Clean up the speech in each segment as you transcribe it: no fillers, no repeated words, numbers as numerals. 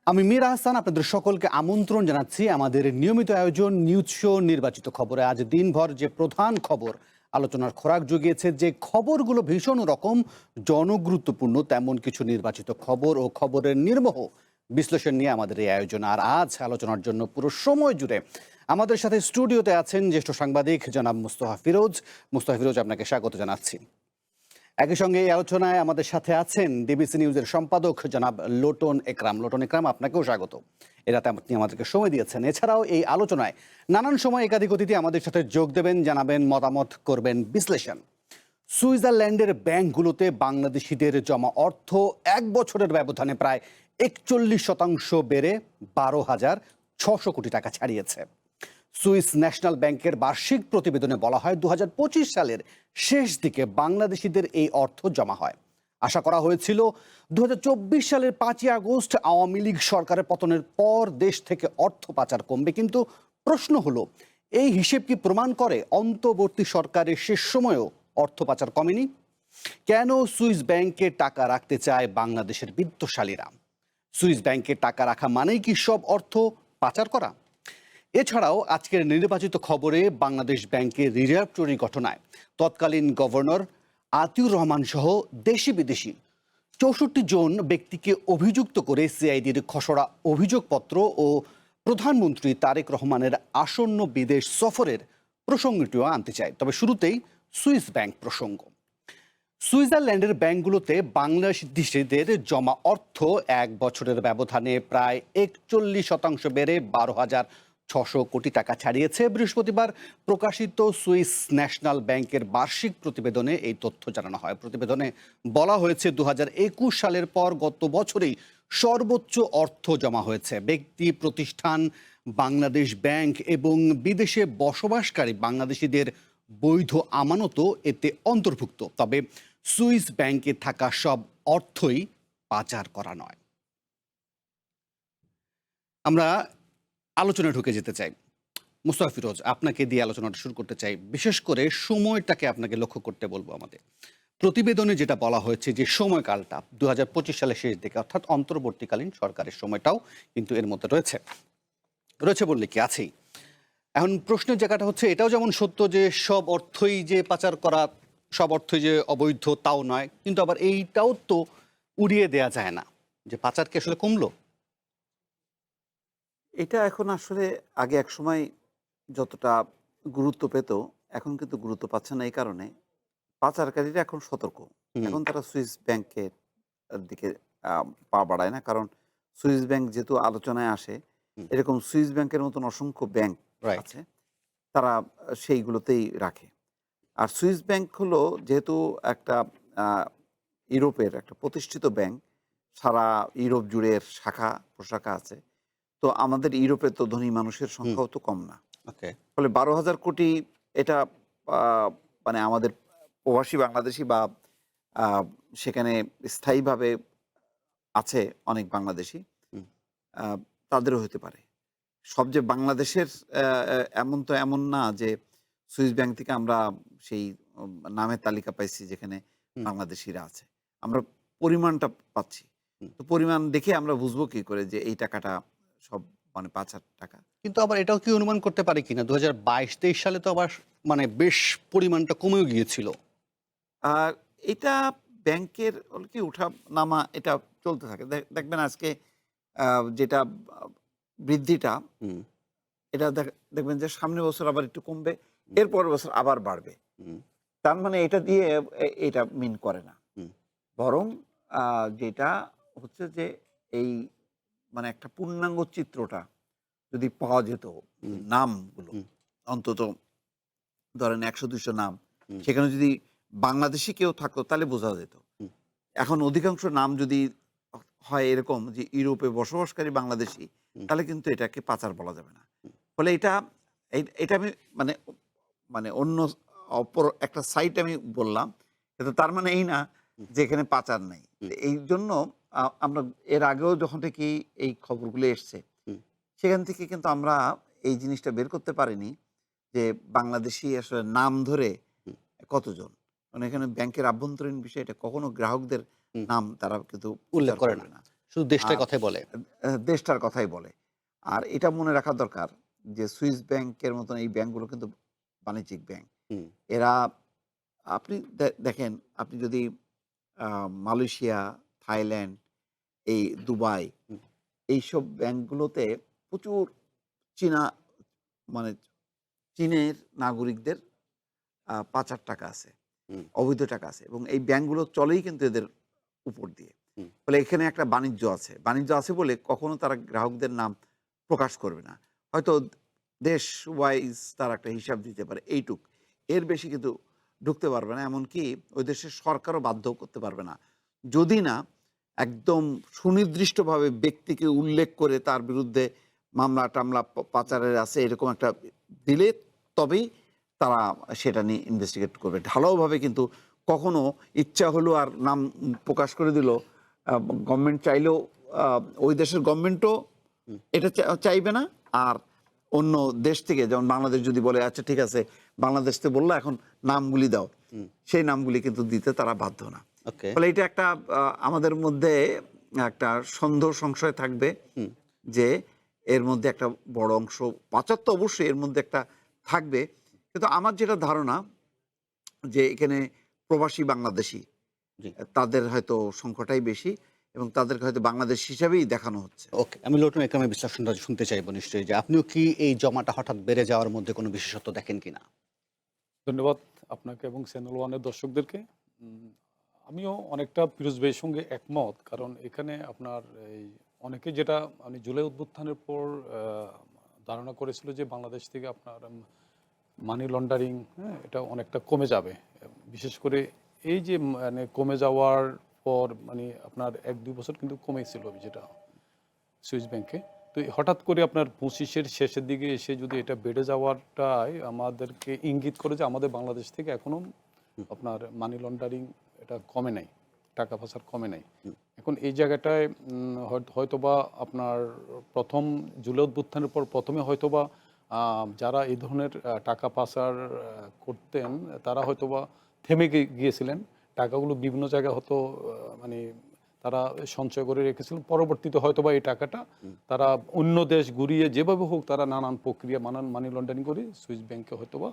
আমি মীর আহসান আপনাদের সকলকে আমন্ত্রণ জানাচ্ছি আমাদের নিয়মিত আয়োজন নিউজ শো নির্বাচিত খবরে। আজ দিনভর যে প্রধান খবর আলোচনার খোরাক জুগিয়েছে, যে খবরগুলো ভীষণ রকম জনগুরুত্বপূর্ণ, তেমন কিছু নির্বাচিত খবর ও খবরের নির্মোহ বিশ্লেষণ নিয়ে আমাদের এই আয়োজন। আর আজ আলোচনার জন্য পুরো সময় জুড়ে আমাদের সাথে স্টুডিওতে আছেন জ্যেষ্ঠ সাংবাদিক জনাব মুস্তফা ফিরোজ। মুস্তফা ফিরোজ, আপনাকে স্বাগত জানাচ্ছি। একই সঙ্গে এই আলোচনায় আমাদের সাথে আছেন ডিবিসি নিউজের সম্পাদক জনাব লোটন একরাম। লোটন একরাম, আপনাকেও স্বাগত। এরাতে আপনি আমাদেরকে সময় দিয়েছেন। এছাড়াও এই আলোচনায় নানান সময় একাধিক অতিথি আমাদের সাথে যোগ দেবেন, জানাবেন মতামত, করবেন বিশ্লেষণ। সুইজারল্যান্ডের ব্যাংকগুলোতে বাংলাদেশিদের জমা অর্থ এক বছরের ব্যবধানে প্রায় ৪১% বেড়ে ১২,৬০০ কোটি টাকা ছাড়িয়েছে। সুইস ন্যাশনাল ব্যাংকের বার্ষিক প্রতিবেদনে বলা হয় ২০২৫ সালের শেষ দিকে বাংলাদেশিদের এই অর্থ জমা হয়। আশা করা হয়েছিল ২০২৪ সালের ৫ই আগস্ট আওয়ামী লীগ সরকারের পতনের পর দেশ থেকে অর্থ পাচার কমবে, কিন্তু প্রশ্ন হলো, এই হিসেব কি প্রমাণ করে অন্তর্বর্তী সরকারের শেষ সময়েও অর্থ পাচার কমেনি? কেন সুইস ব্যাংকে টাকা রাখতে চায় বাংলাদেশের বিত্তশালীরা? সুইস ব্যাংকে টাকা রাখা মানেই কি সব অর্থ পাচার করা? এছাড়াও আজকের নির্বাচিত খবরে বাংলাদেশ ব্যাংকের রিজার্ভ চুরি ঘটনায় তৎকালীন গভর্নর আতিউর রহমান সহ দেশি বিদেশি ৬৪ জন ব্যক্তিকে অভিযুক্ত করে সিআইডির খসড়া অভিযোগপত্র ও প্রধানমন্ত্রী তারেক রহমানের আসন্ন বিদেশ সফরের প্রসঙ্গটিও আনতে চায়। তবে শুরুতেই সুইস ব্যাংক প্রসঙ্গ। সুইজারল্যান্ডের ব্যাংকগুলোতে বাংলাদেশিদের জমা অর্থ এক বছরের ব্যবধানে প্রায় ৪১% বেড়ে ১২,৬০০ কোটি টাকা ছাড়িয়েছে। বৃহস্পতিবার প্রকাশিত সুইস ন্যাশনাল ব্যাংকের বার্ষিক প্রতিবেদনে এই তথ্য জানানো হয়। প্রতিবেদনে বলা হয়েছে ২০২১ সালের পর গত বছরেই সর্বোচ্চ অর্থ জমা হয়েছে। ব্যক্তি, প্রতিষ্ঠান, বাংলাদেশ ব্যাংক এবং বিদেশে বসবাসকারী বাংলাদেশিদের বৈধ আমানতও এতে অন্তর্ভুক্ত। তবে সুইস ব্যাংকে থাকা সব অর্থই পাচার করা নয়। আমরা আলোচনায় ঢুকে যেতে চাই। মুস্তফা ফিরোজ, আপনাকে দিয়ে আলোচনাটা শুরু করতে চাই। বিশেষ করে সময়টাকে আপনাকে লক্ষ্য করতে বলবো। আমাদের প্রতিবেদনে যেটা বলা হয়েছে যে সময়কালটা ২০২৫ সালের শেষ দিকে, অর্থাৎ অন্তর্বর্তীকালীন সরকারের সময়টাও কিন্তু এর মধ্যে রয়েছে। রয়েছে বললে কি আছেই। এখন প্রশ্নের জায়গাটা হচ্ছে, এটাও যেমন সত্য যে সব অর্থই যে পাচার করা, সব অর্থই যে অবৈধ তাও নয়, কিন্তু আবার এইটাও তো উড়িয়ে দেয়া যায় না যে পাচার কি আসলে কমলো? এটা এখন আসলে আগে একসময় যতটা গুরুত্ব পেত, এখন কিন্তু গুরুত্ব পাচ্ছে না। এই কারণে পাচারকারীরা এখন সতর্ক। হুম, এখন তারা সুইস ব্যাংকের দিকে পা বাড়ায় না। কারণ সুইস ব্যাংক যেহেতু আলোচনায় আসে, হুম, এরকম সুইস ব্যাংকের মতন অসংখ্য ব্যাংক রাইট। আছে। তারা সেইগুলোতেই রাখে। আর সুইস ব্যাংক হলো যেহেতু একটা আ ইউরোপের একটা প্রতিষ্ঠিত ব্যাংক, সারা ইউরোপ জুড়ে এর শাখা-প্রশাখা আছে। তো আমাদের ইউরোপে তো ধনী মানুষের হুম, সংখ্যাও তো কম না। ওকে। ফলে ১২,০০০ কোটি এটা আ মানে আমাদের প্রবাসী বাংলাদেশী বা আ সেখানে স্থায়ীভাবে আছে অনেক বাংলাদেশী, হুম, আ তাদেরও হতে পারে। সব যে বাংলাদেশের অ্যা অ্যা এমন না যে সুইস ব্যাংক থেকে আমরা সেই নামের তালিকা পাইছি যেখানে হুম, বাংলাদেশীরা আছে। আমরা পরিমাণটা পাচ্ছি। হুম। তো পরিমাণ দেখে আমরা বুঝবো কি করে যে এই টাকাটা সব মানে পাচার টাকা? কিন্তু আবার এটাও কি অনুমান করতে পারি কিনা ২০২২-২৩ সালে তো আবার মানে বেশ পরিমাণটা কমেও গিয়েছিল। আর এটা ব্যাংকের হলো কি উঠা-নামা এটা চলতে থাকে। দেখবেন আজকে আ যেটা আ বৃদ্ধিটা হুম, এটা দেখবেন যে সামনের বছর আবার একটু কমবে। হুম, এর পরের বছর আবার বাড়বে। হুম, তার মানে এটা দিয়ে এটা মিন করে না। হুম, বরং আ যেটা হচ্ছে যে এই মানে একটা পূর্ণাঙ্গ চিত্রটা যদি পাওয়া যেত, হুম, নামগুলো হুম, অন্তত ধরেন ১০০-২০০ নাম, হুম, সেখানে যদি বাংলাদেশী কেউ থাকতো তাহলে বোঝা যেত। হুম, এখন অধিকাংশ নাম যদি হয় এরকম যে ইউরোপে বসবাসকারী বাংলাদেশী, হুম, তাহলে কিন্তু এটাকে পাচার বলা যাবে না। হুম, ফলে এটা এটা আমি মানে মানে অন্য অপর একটা সাইট আমি বললাম। কিন্তু তার মানে এই না হুম, যে এখানে পাচার নাই। হুম, তো এইজন্য আমরা এর আগেও যখন থেকে এই খবরগুলো এসছে, হুম, সেখান থেকে কিন্তু আমরা এই জিনিসটা বের করতে পারিনি যে বাংলাদেশী আসলে নাম ধরে হুম, কতজন? মানে এখানে ব্যাংকের আভ্যন্তরীণ বিষয় এটা কখনো গ্রাহকদের হুম। নাম তারা কিন্তু উল্লেখ প্রচার করে না। করবে না। শুধু দেশটার আর কথাই বলে। দেশটার কথাই বলে। আর এটা মনে রাখা দরকার যে সুইস ব্যাংকের মতন এই ব্যাংকগুলো কিন্তু বাণিজ্যিক ব্যাংক। হুম, এরা আপনি দেখেন, আপনি যদি মালয়েশিয়া, থাইল্যান্ড, এই দুবাই, হুম, এইসব ব্যাংকগুলোতে প্রচুর চীনা, মানে চীনের নাগরিকদের পাচার টাকা আছে, হুম, অবৈধ টাকা আছে এবং এই ব্যাংকগুলো চলেই কিন্তু এদের উপর দিয়ে। হুম, ফলে এখানে একটা বাণিজ্য আছে। বাণিজ্য আছে বলে কখনো তারা গ্রাহকদের নাম প্রকাশ করবে না। হয়তো দেশ ওয়াইজ তারা একটা হিসাব দিতে পারে এইটুক। এর বেশি কিন্তু ঢুকতে পারবে না। এমনকি ওই দেশের সরকারও বাধ্য করতে পারবে না। যদি না একদম সুনির্দিষ্টভাবে ব্যক্তিকে উল্লেখ করে তার বিরুদ্ধে মামলা-টামলা পাচারের আছে এরকম একটা দিলে তবেই তারা সেটা নিয়ে ইনভেস্টিগেট করবে। ঢালাওভাবে কিন্তু কখনো ইচ্ছা হলো আর নাম প্রকাশ করে দিল। আ গভর্নমেন্ট চাইলেও আ ওই দেশের গভর্নমেন্টও হুম, এটা চাইবে না। আর অন্য দেশ থেকে যেমন বাংলাদেশ যদি বলে, "আচ্ছা ঠিক আছে, বাংলাদেশ থেকে বলল এখন নামগুলি দাও।" হুম, সেই নামগুলি কিন্তু দিতে তারা বাধ্য না। ওকে। ফলে এটা একটা আমাদের মধ্যে একটা সন্দেহ সংশয় থাকবে হুম, যে এর মধ্যে একটা বড় অংশ, পাচার তো অবশ্যই এর মধ্যে একটা থাকবে। কিন্তু আমার যেটা ধারণা যে এখানে প্রবাসী বাংলাদেশী জি। তাদের হয়তো সংখ্যাটাই বেশি এবং তাদেরকে হয়তো বাংলাদেশ হিসাবেই দেখানো হচ্ছে। ওকে। আমি লটন একরামের বিশ্লেষণটা শুনতে চাইবো নিশ্চয়ই যে আপনিও কি এই জমাটা হঠাৎ বেড়ে যাওয়ার মধ্যে কোনো বিশেষত্ব দেখেন কিনা? ধন্যবাদ আপনাকে এবং চ্যানেল ওয়ানের দর্শকদেরকে। উম আমিও অনেকটা পিরোজ ভাইয়ের সঙ্গে একমত। কারণ এখানে আপনার এই অনেকে যেটা মানে জুলাই অভ্যুত্থানের পর ধারণা করেছিল যে বাংলাদেশ থেকে আপনার মানি লন্ডারিং, হ্যাঁ? এটা অনেকটা কমে যাবে। বিশেষ করে এই যে মানে কমে যাওয়ার পর মানে আপনার ১-২ বছর কিন্তু কমেছিল যেটা সুইস ব্যাংকে। তো হঠাৎ করে আপনার ২৫ এর শেষের দিকে এসে যদি এটা বেড়ে যাওয়াটাই আমাদেরকে ইঙ্গিত করে যে আমাদের বাংলাদেশ থেকে এখনো হুম, আপনার মানি লন্ডারিং এটা কমে নাই। টাকা পাচার কমে নাই। হুম, এখন এই জায়গাটায় হয়তোবা আপনার ১ম জুলাই অভ্যুত্থানের পর ১ম এ হয়তোবা যারা এই ধরনের টাকা পাচার করতেন তারা হয়তোবা থেমে গিয়েছিলেন। টাকাগুলো বিভিন্ন জায়গায় হয়তো মানে তারা সঞ্চয় করে রেখেছিলেন। পরবর্তীতে হয়তোবা এই টাকাটা হুম, তারা অন্য দেশ ঘুরিয়ে যেভাবে হোক তারা নানান প্রক্রিয়া মানি লন্ডারিং করে সুইস ব্যাংকে হয়তোবা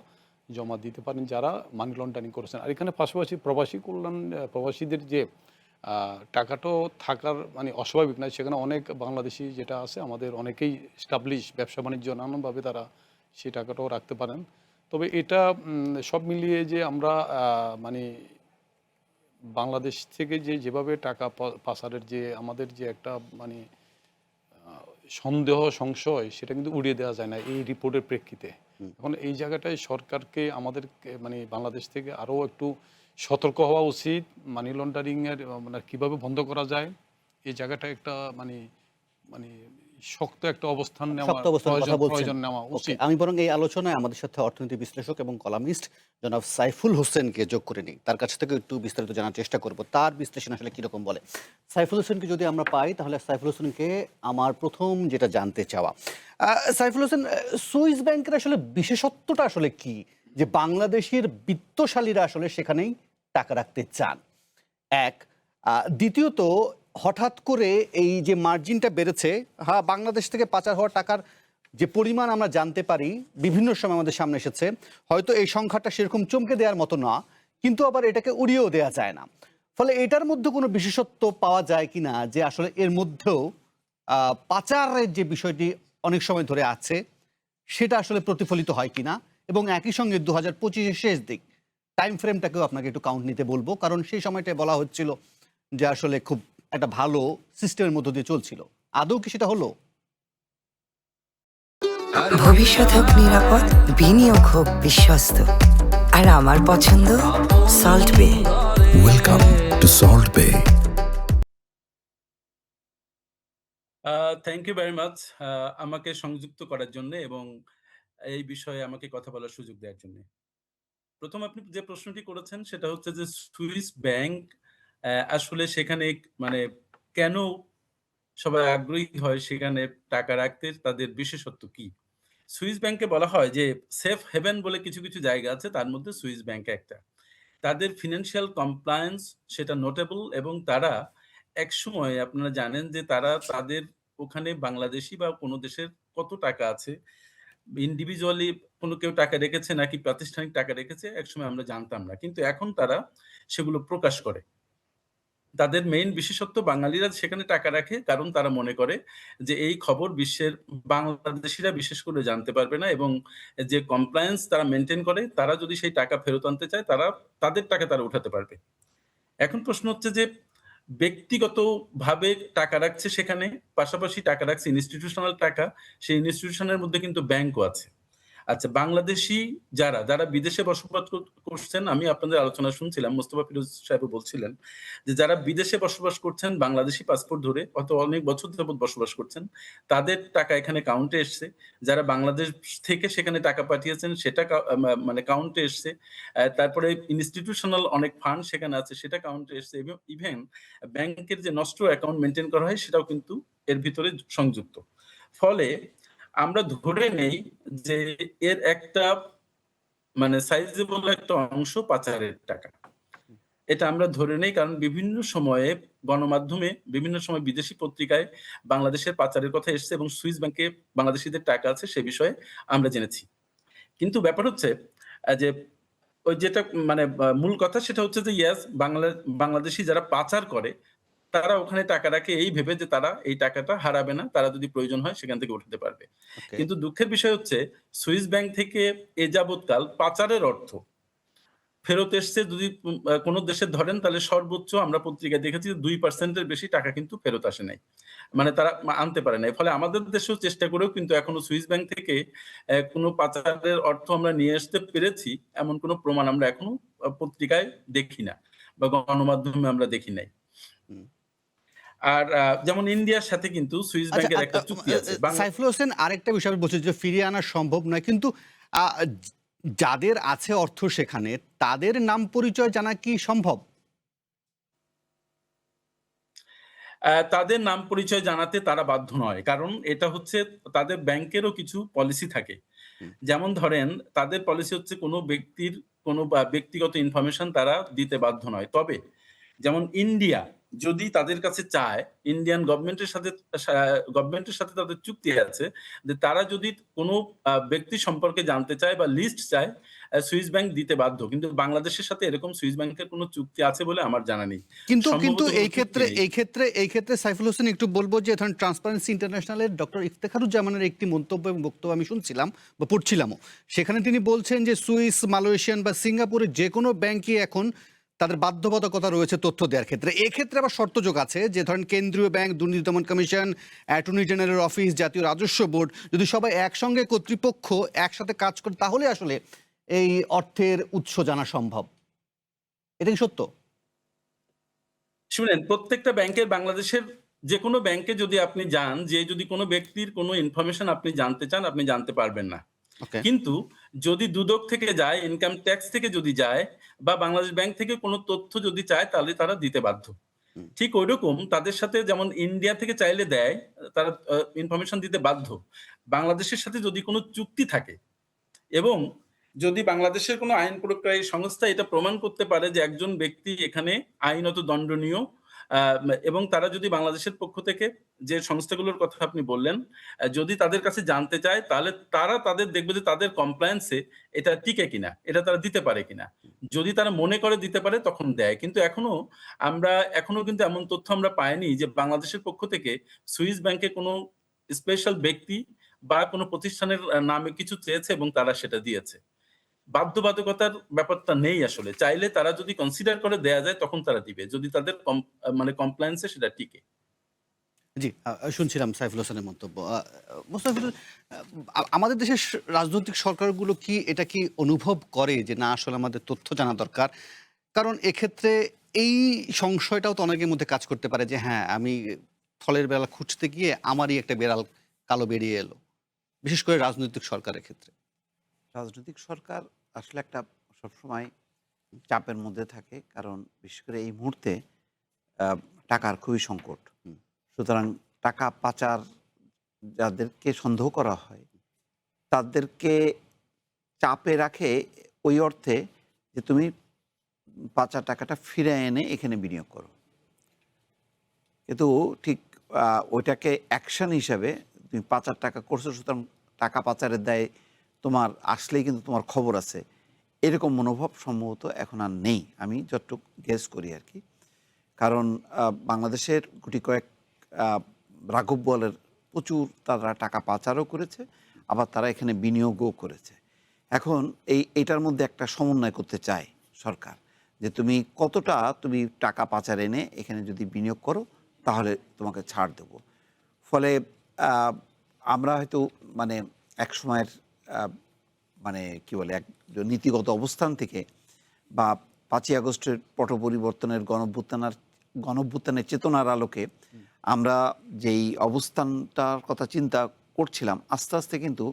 জমা দিতে পারেন যারা মানি লন্ডারিং করেছেন। আর এখানে পাশাপাশি প্রবাসী কল্যাণ প্রবাসীদের যে টাকাটাও থাকার মানে অস্বাভাবিক নয়। সেখানে অনেক বাংলাদেশী যেটা আছে আমাদের অনেকেই এস্টাবলিশ ব্যবসা-বাণিজ্য নানানভাবে তারা সেই টাকাটাও রাখতে পারেন। তবে এটা সব মিলিয়ে যে আমরা মানে বাংলাদেশ থেকে যেভাবে টাকা পাচারের যে আমাদের যে একটা মানে সন্দেহ, সংশয় সেটা কিন্তু উড়িয়ে দেওয়া যায় না এই রিপোর্টের প্রেক্ষিতে। হুম। এখন এই জায়গাটায় সরকারকে আমাদেরকে মানে বাংলাদেশ থেকে আরও একটু সতর্ক হওয়া উচিত। মানি লন্ডারিং এর মানে কিভাবে বন্ধ করা যায়? এই জায়গাটা একটা মানে মানে শক্ত একটা অবস্থান নেওয়া শক্ত অবস্থানের কথা বলছেন। প্রয়োজন নেওয়া ওকে। উচিত। আমি বরং এই আলোচনায় আমাদের সাথে অর্থনীতি বিশ্লেষক এবং কলামিস্ট জনাব সাইফুল হোসেনকে যোগ করে নিই। তার কাছ থেকে একটু বিস্তারিত জানার চেষ্টা করব। তার বিশ্লেষণ আসলে কিরকম বলে। সাইফুল হোসেনকে যদি আমরা পাই তাহলে সাইফুল হোসেনকে আমার ১ম যেটা জানতে চাওয়া। আ সাইফুল হোসেন, সুইস ব্যাংকের আসলে বিশেষত্বটা আসলে কি? যে বাংলাদেশের বিত্তশালীরা আসলে সেখানেই টাকা রাখতে চান। এক। দ্বিতীয়ত হঠাৎ করে এই যে মার্জিনটা বেড়েছে, হ্যাঁ, বাংলাদেশ থেকে পাচার হওয়া টাকার যে পরিমাণ আমরা জানতে পারি, বিভিন্ন সময় আমাদের সামনে এসেছে। হয়তো এই সংখ্যাটা সেরকম চমকে দেওয়ার মতো না, কিন্তু আবার এটাকে উড়িয়েও দেয়া যায় না। ফলে এটার মধ্যে কোনো বিশেষত্ব পাওয়া যায় কিনা যে আসলে এর মধ্যেও পাচারের যে বিষয়টি অনেক সময় ধরে আছে, সেটা আসলে প্রতিফলিত হয় কিনা? এবং একই সঙ্গে ২০২৫ এর শেষ দিক, টাইম ফ্রেমটাকেও আপনাকে একটু কাউন্ট নিতে বলব। কারণ সেই সময়টায় বলা হচ্ছিল যে আসলে খুব একটা ভালো সিস্টেমের মধ্য দিয়ে চলছিল। আদৌ কি সেটা হলো? ভবিষ্যৎ হোক নিরাপদ, বিনিয়োগ হোক বিশ্বস্ত, আর আমার পছন্দ সল্ট বে। Welcome to Salt Bay. Thank you very much আমাকে সংযুক্ত করার জন্যে এবং এই বিষয়ে আমাকে কথা বলার সুযোগ দেওয়ার জন্যে। ১ম আপনি যে প্রশ্নটি করেছেন সেটা হচ্ছে যে সুইস ব্যাংক আসলে সেখানে মানে কেন সবাই আগ্রহী হয় সেখানে টাকা রাখতে তাদের বিশেষত্ব কি? সুইস ব্যাংকে বলা হয় যে সেফ হেভেন বলে কিছু জায়গা আছে তার মধ্যে সুইস ব্যাংক একটা। তাদের ফিন্যান্সিয়াল কমপ্লায়েন্স সেটা নোটেবল এবং তারা একসময় আপনারা জানেন যে তারা তাদের ওখানে বাংলাদেশী বা কোনো দেশের কত টাকা আছে, ইন্ডিভিজুয়ালি কোনো কেউ টাকা রেখেছে নাকি প্রাতিষ্ঠানিক টাকা রেখেছে একসময় আমরা জানতাম না। কিন্তু এখন তারা সেগুলো প্রকাশ করে। তাদের মেইন বিশেষত্ব বাঙালিরা সেখানে টাকা রাখে কারণ তারা মনে করে যে এই খবর বিশ্বের বাংলাদেশীরা বিশেষ করে জানতে পারবে না এবং যে কমপ্লায়েন্স তারা মেইনটেইন করে তারা যদি সেই টাকা ফেরত আনতে চায় তাদের টাকা তারা উঠাতে পারবে। এখন প্রশ্ন হচ্ছে যে ব্যক্তিগতভাবে টাকা রাখছে সেখানে, পাশাপাশি টাকা রাখছে ইনস্টিটিউশনাল টাকা। সেই ইনস্টিটিউশনের মধ্যে কিন্তু ব্যাংকও আছে। আচ্ছা, বাংলাদেশী যারা বিদেশে বসবাস করছেন, আমি আপনাদের আলোচনা শুনছিলাম, মোস্তফা ফিরোজ সাহেবও বলছিলেন যে যারা বিদেশে বসবাস করছেন বাংলাদেশী পাসপোর্ট ধরে অত অনেক বছর যাবৎ বসবাস করছেন, তাদের টাকা এখানে কাউন্টে এসছে। যারা বাংলাদেশ থেকে সেখানে টাকা পাঠিয়েছেন সেটা মানে কাউন্টে এসছে। তারপরে ইনস্টিটিউশনাল অনেক ফান্ড সেখানে আছে সেটা কাউন্টে এসছে এবং ইভেন ব্যাংকের যে নষ্ট অ্যাকাউন্ট মেইনটেইন করা হয় সেটাও কিন্তু এর ভিতরে সংযুক্ত। ফলে আমরা ধরে নেই যে এর একটা মানে সাইজেবল একটা অংশ পাচারের টাকা। এটা আমরা ধরে নেই কারণ বিভিন্ন সময়ে গণমাধ্যমে বিভিন্ন সময় বিদেশি পত্রিকায় বাংলাদেশের পাচারের কথা এসছে এবং সুইস ব্যাংকে বাংলাদেশীদের টাকা আছে সে বিষয়ে আমরা জেনেছি। কিন্তু ব্যাপার হচ্ছে যে ওই যেটা মানে মূল কথা সেটা হচ্ছে যে ইয়েস বাংলাদেশী যারা পাচার করে তারা ওখানে টাকা রাখে এই ভেবে যে তারা এই টাকাটা হারাবে না। তারা যদি প্রয়োজন হয় সেখান থেকে উঠাতে পারবে। ওকে। কিন্তু দুঃখের বিষয় হচ্ছে সুইস ব্যাংক থেকে এ যাবৎকাল পাচারের অর্থ ফেরত এসছে যদি কোন দেশের ধরেন তাহলে সর্বোচ্চ আমরা পত্রিকায় দেখেছি 2% এর বেশি টাকা কিন্তু ফেরত আসে নাই। মানে তারা আনতে পারে নাই। ফলে আমাদের দেশেও চেষ্টা করেও কিন্তু এখনো সুইস ব্যাংক থেকে কোন পাচারের অর্থ আমরা নিয়ে আসতে পেরেছি এমন কোন প্রমাণ আমরা এখনো পত্রিকায় দেখি না বা গণমাধ্যমে আমরা দেখি নাই। হুম। আর যেমন ইন্ডিয়ার সাথে কিন্তু সুইস আচ্ছা, ব্যাংকের একটা চুক্তি আছে। সাইফুল হোসেন আরেকটা বিষয় আমি বলছি যে ফিরিয়ে আনা সম্ভব নয়, কিন্তু আ যাদের আছে অর্থ সেখানে তাদের নাম পরিচয় জানা কি সম্ভব? তাদের নাম পরিচয় জানাতে তারা বাধ্য নয়। কারণ এটা হচ্ছে তাদের ব্যাংকেরও কিছু পলিসি থাকে। হুম। যেমন ধরেন তাদের পলিসি হচ্ছে কোনো ব্যক্তির কোনো ব্যক্তিগত ইনফরমেশন তারা দিতে বাধ্য নয়। তবে যেমন ইন্ডিয়া যদি তাদের কাছে চায়, ইন্ডিয়ান গভর্নমেন্টের সাথে তাদের চুক্তি আছে যে তারা যদি কোনো ব্যক্তি সম্পর্কে জানতে চায় বা লিস্ট চায়, সুইস ব্যাংক দিতে বাধ্য। কিন্তু বাংলাদেশের সাথে এরকম সুইস ব্যাংকের কোনো চুক্তি আছে বলে আমার জানা নেই। কিন্তু কিন্তু সম্ভবত কোনো এই চুক্তি ক্ষেত্রে নেই। এই ক্ষেত্রে সাইফুল হোসেন একটু বলব যে ধরেন ট্রান্সপারেন্সি ইন্টারন্যাশনালের ডক্টর ইফতেখারুজ্জামানের একটি মন্তব্য এবং বক্তব্য আমি শুনছিলাম বা পড়ছিলামও। সেখানে তিনি বলছেন যে সুইস, মালয়েশিয়ান বা সিঙ্গাপুরের যেকোনো ব্যাংকই এখন তাদের বাধ্যবাধকতা রয়েছে তথ্য দেওয়ার ক্ষেত্রে। এক্ষেত্রে আবার শর্তযোগ আছে যে ধরেন কেন্দ্রীয় ব্যাংক, দুর্নীতি দমন কমিশন, অ্যাটর্নি জেনারেল অফিস, জাতীয় রাজস্ব বোর্ড যদি সবাই একসঙ্গে কর্তৃপক্ষ একসাথে কাজ করে তাহলে আসলে এই অর্থের উৎস জানা সম্ভব। এটা কি সত্য? শুনেন, প্রত্যেকটা ব্যাংকের বাংলাদেশের যেকোনো ব্যাংকে যদি আপনি যান, যে যদি কোনো ব্যক্তির কোনো ইনফরমেশন আপনি জানতে চান, আপনি জানতে পারবেন না। ওকে। কিন্তু যদি দুদক থেকে যায়, ইনকাম ট্যাক্স থেকে যদি যায় বা বাংলাদেশ ব্যাংক থেকে কোনো তথ্য যদি চায় তাহলে তারা দিতে বাধ্য। হুম। ঠিক ঐরকম তাদের সাথে যেমন ইন্ডিয়া থেকে চাইলে দেয়, তারা ইনফরমেশন দিতে বাধ্য। বাংলাদেশের সাথে যদি কোনো চুক্তি থাকে এবং যদি বাংলাদেশের কোনো আইন প্রয়োগকারী সংস্থা এটা প্রমাণ করতে পারে যে একজন ব্যক্তি এখানে আইনত দণ্ডনীয় আ এবং তারা যদি বাংলাদেশের পক্ষ থেকে যে সংস্থাগুলোর কথা আপনি বললেন, যদি তাদের কাছে জানতে চায় তাহলে তারা তাদের দেখবে যে তাদের কমপ্লায়েন্স এ এটা টিকে কিনা, এটা তারা দিতে পারে কিনা। যদি তারা মনে করে দিতে পারে তখন দেয়। কিন্তু এখনো কিন্তু এমন তথ্য আমরা পাইনি যে বাংলাদেশের পক্ষ থেকে সুইস ব্যাংকে কোনো স্পেশাল ব্যক্তি বা কোনো প্রতিষ্ঠানের নামে কিছু চেয়েছে এবং তারা সেটা দিয়েছে। বাধ্যবাধকতার ব্যাপারটা নেই আসলে। চাইলে তারা যদি কনসিডার করে দেয়া যায় তখন তারা দিবে। যদি তাদের মানে কমপ্লায়েন্স এ সেটা টিকে। জি, শুনছিলাম সাইফুল হোসেনের মন্তব্য। মোস্তাফিজুর, আমাদের দেশের রাজনৈতিক সরকারগুলো কি এটা কি অনুভব করে যে না আসলে আমাদের তথ্য জানা দরকার? কারণ এক্ষেত্রে এই সংশয়টাও তো অনেকের মধ্যে কাজ করতে পারে যে হ্যাঁ, আমি ফলের বেলা খুঁজতে গিয়ে আমারই একটা বেড়াল কালো বেরিয়ে এলো। বিশেষ করে রাজনৈতিক সরকারের ক্ষেত্রে। রাজনৈতিক সরকার আসলে একটা সবসময় চাপের মধ্যে থাকে, কারণ বিশেষ করে এই মুহূর্তে টাকার খুবই সংকট। হুম। সুতরাং টাকা পাচার যাদেরকে সন্দেহ করা হয় তাদেরকে চাপে রাখে ওই অর্থে যে তুমি পাচার টাকাটা ফিরে এনে এখানে বিনিয়োগ করো। কিন্তু ঠিক ওইটাকে অ্যাকশন হিসাবে তুমি পাচার টাকা করছো, সুতরাং টাকা পাচারের দায়ে তোমার আসলেই কিন্তু তোমার খবর আছে, এরকম মনোভাব সম্ভবত এখন আর নেই, আমি যতটুকু গেস করি আর কি। কারণ বাংলাদেশের গুটি কয়েক রাঘব বোয়ালের প্রচুর তারা টাকা পাচারও করেছে, আবার তারা এখানে বিনিয়োগও করেছে। এখন এইটার মধ্যে একটা সমন্বয় করতে চায় সরকার, যে তুমি কতটা তুমি টাকা পাচার এনে এখানে যদি বিনিয়োগ করো তাহলে তোমাকে ছাড় দেব। ফলে আমরা হয়তো মানে এক সময়ের মানে কি বলে এক নীতিগত অবস্থান থেকে বা 5ই আগস্টের পট পরিবর্তনের গণঅভ্যুত্থানের চেতনার আলোকে আমরা যেই অবস্থানটার কথা চিন্তা করছিলাম, আস্তে আস্তে কিন্তু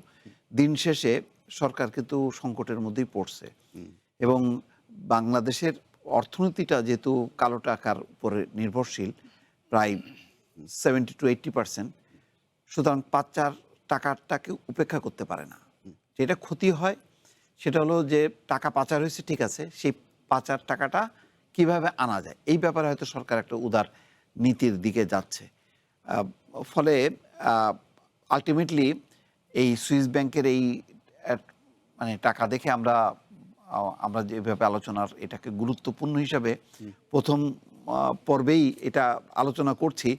দিন শেষে সরকার কিন্তু সংকটের মধ্যেই পড়ছে। এবং বাংলাদেশের অর্থনীতিটা যেহেতু কালো টাকার উপরে নির্ভরশীল প্রায় 70-80%, সুতরাং পাচার টাকাটাকে উপেক্ষা করতে পারে না। যেটা ক্ষতি হয় সেটা হলো যে টাকা পাচার হয়েছে, ঠিক আছে, সেই পাচার টাকাটা কিভাবে আনা যায়, এই ব্যাপারে হয়তো সরকার একটা উদার নীতির দিকে যাচ্ছে। ফলে আলটিমেটলি এই সুইস ব্যাংকের এই মানে টাকা দেখে আমরা যেভাবে আলোচনার এটাকে গুরুত্বপূর্ণ হিসাবে প্রথম পর্বেই এটা আলোচনা করছি,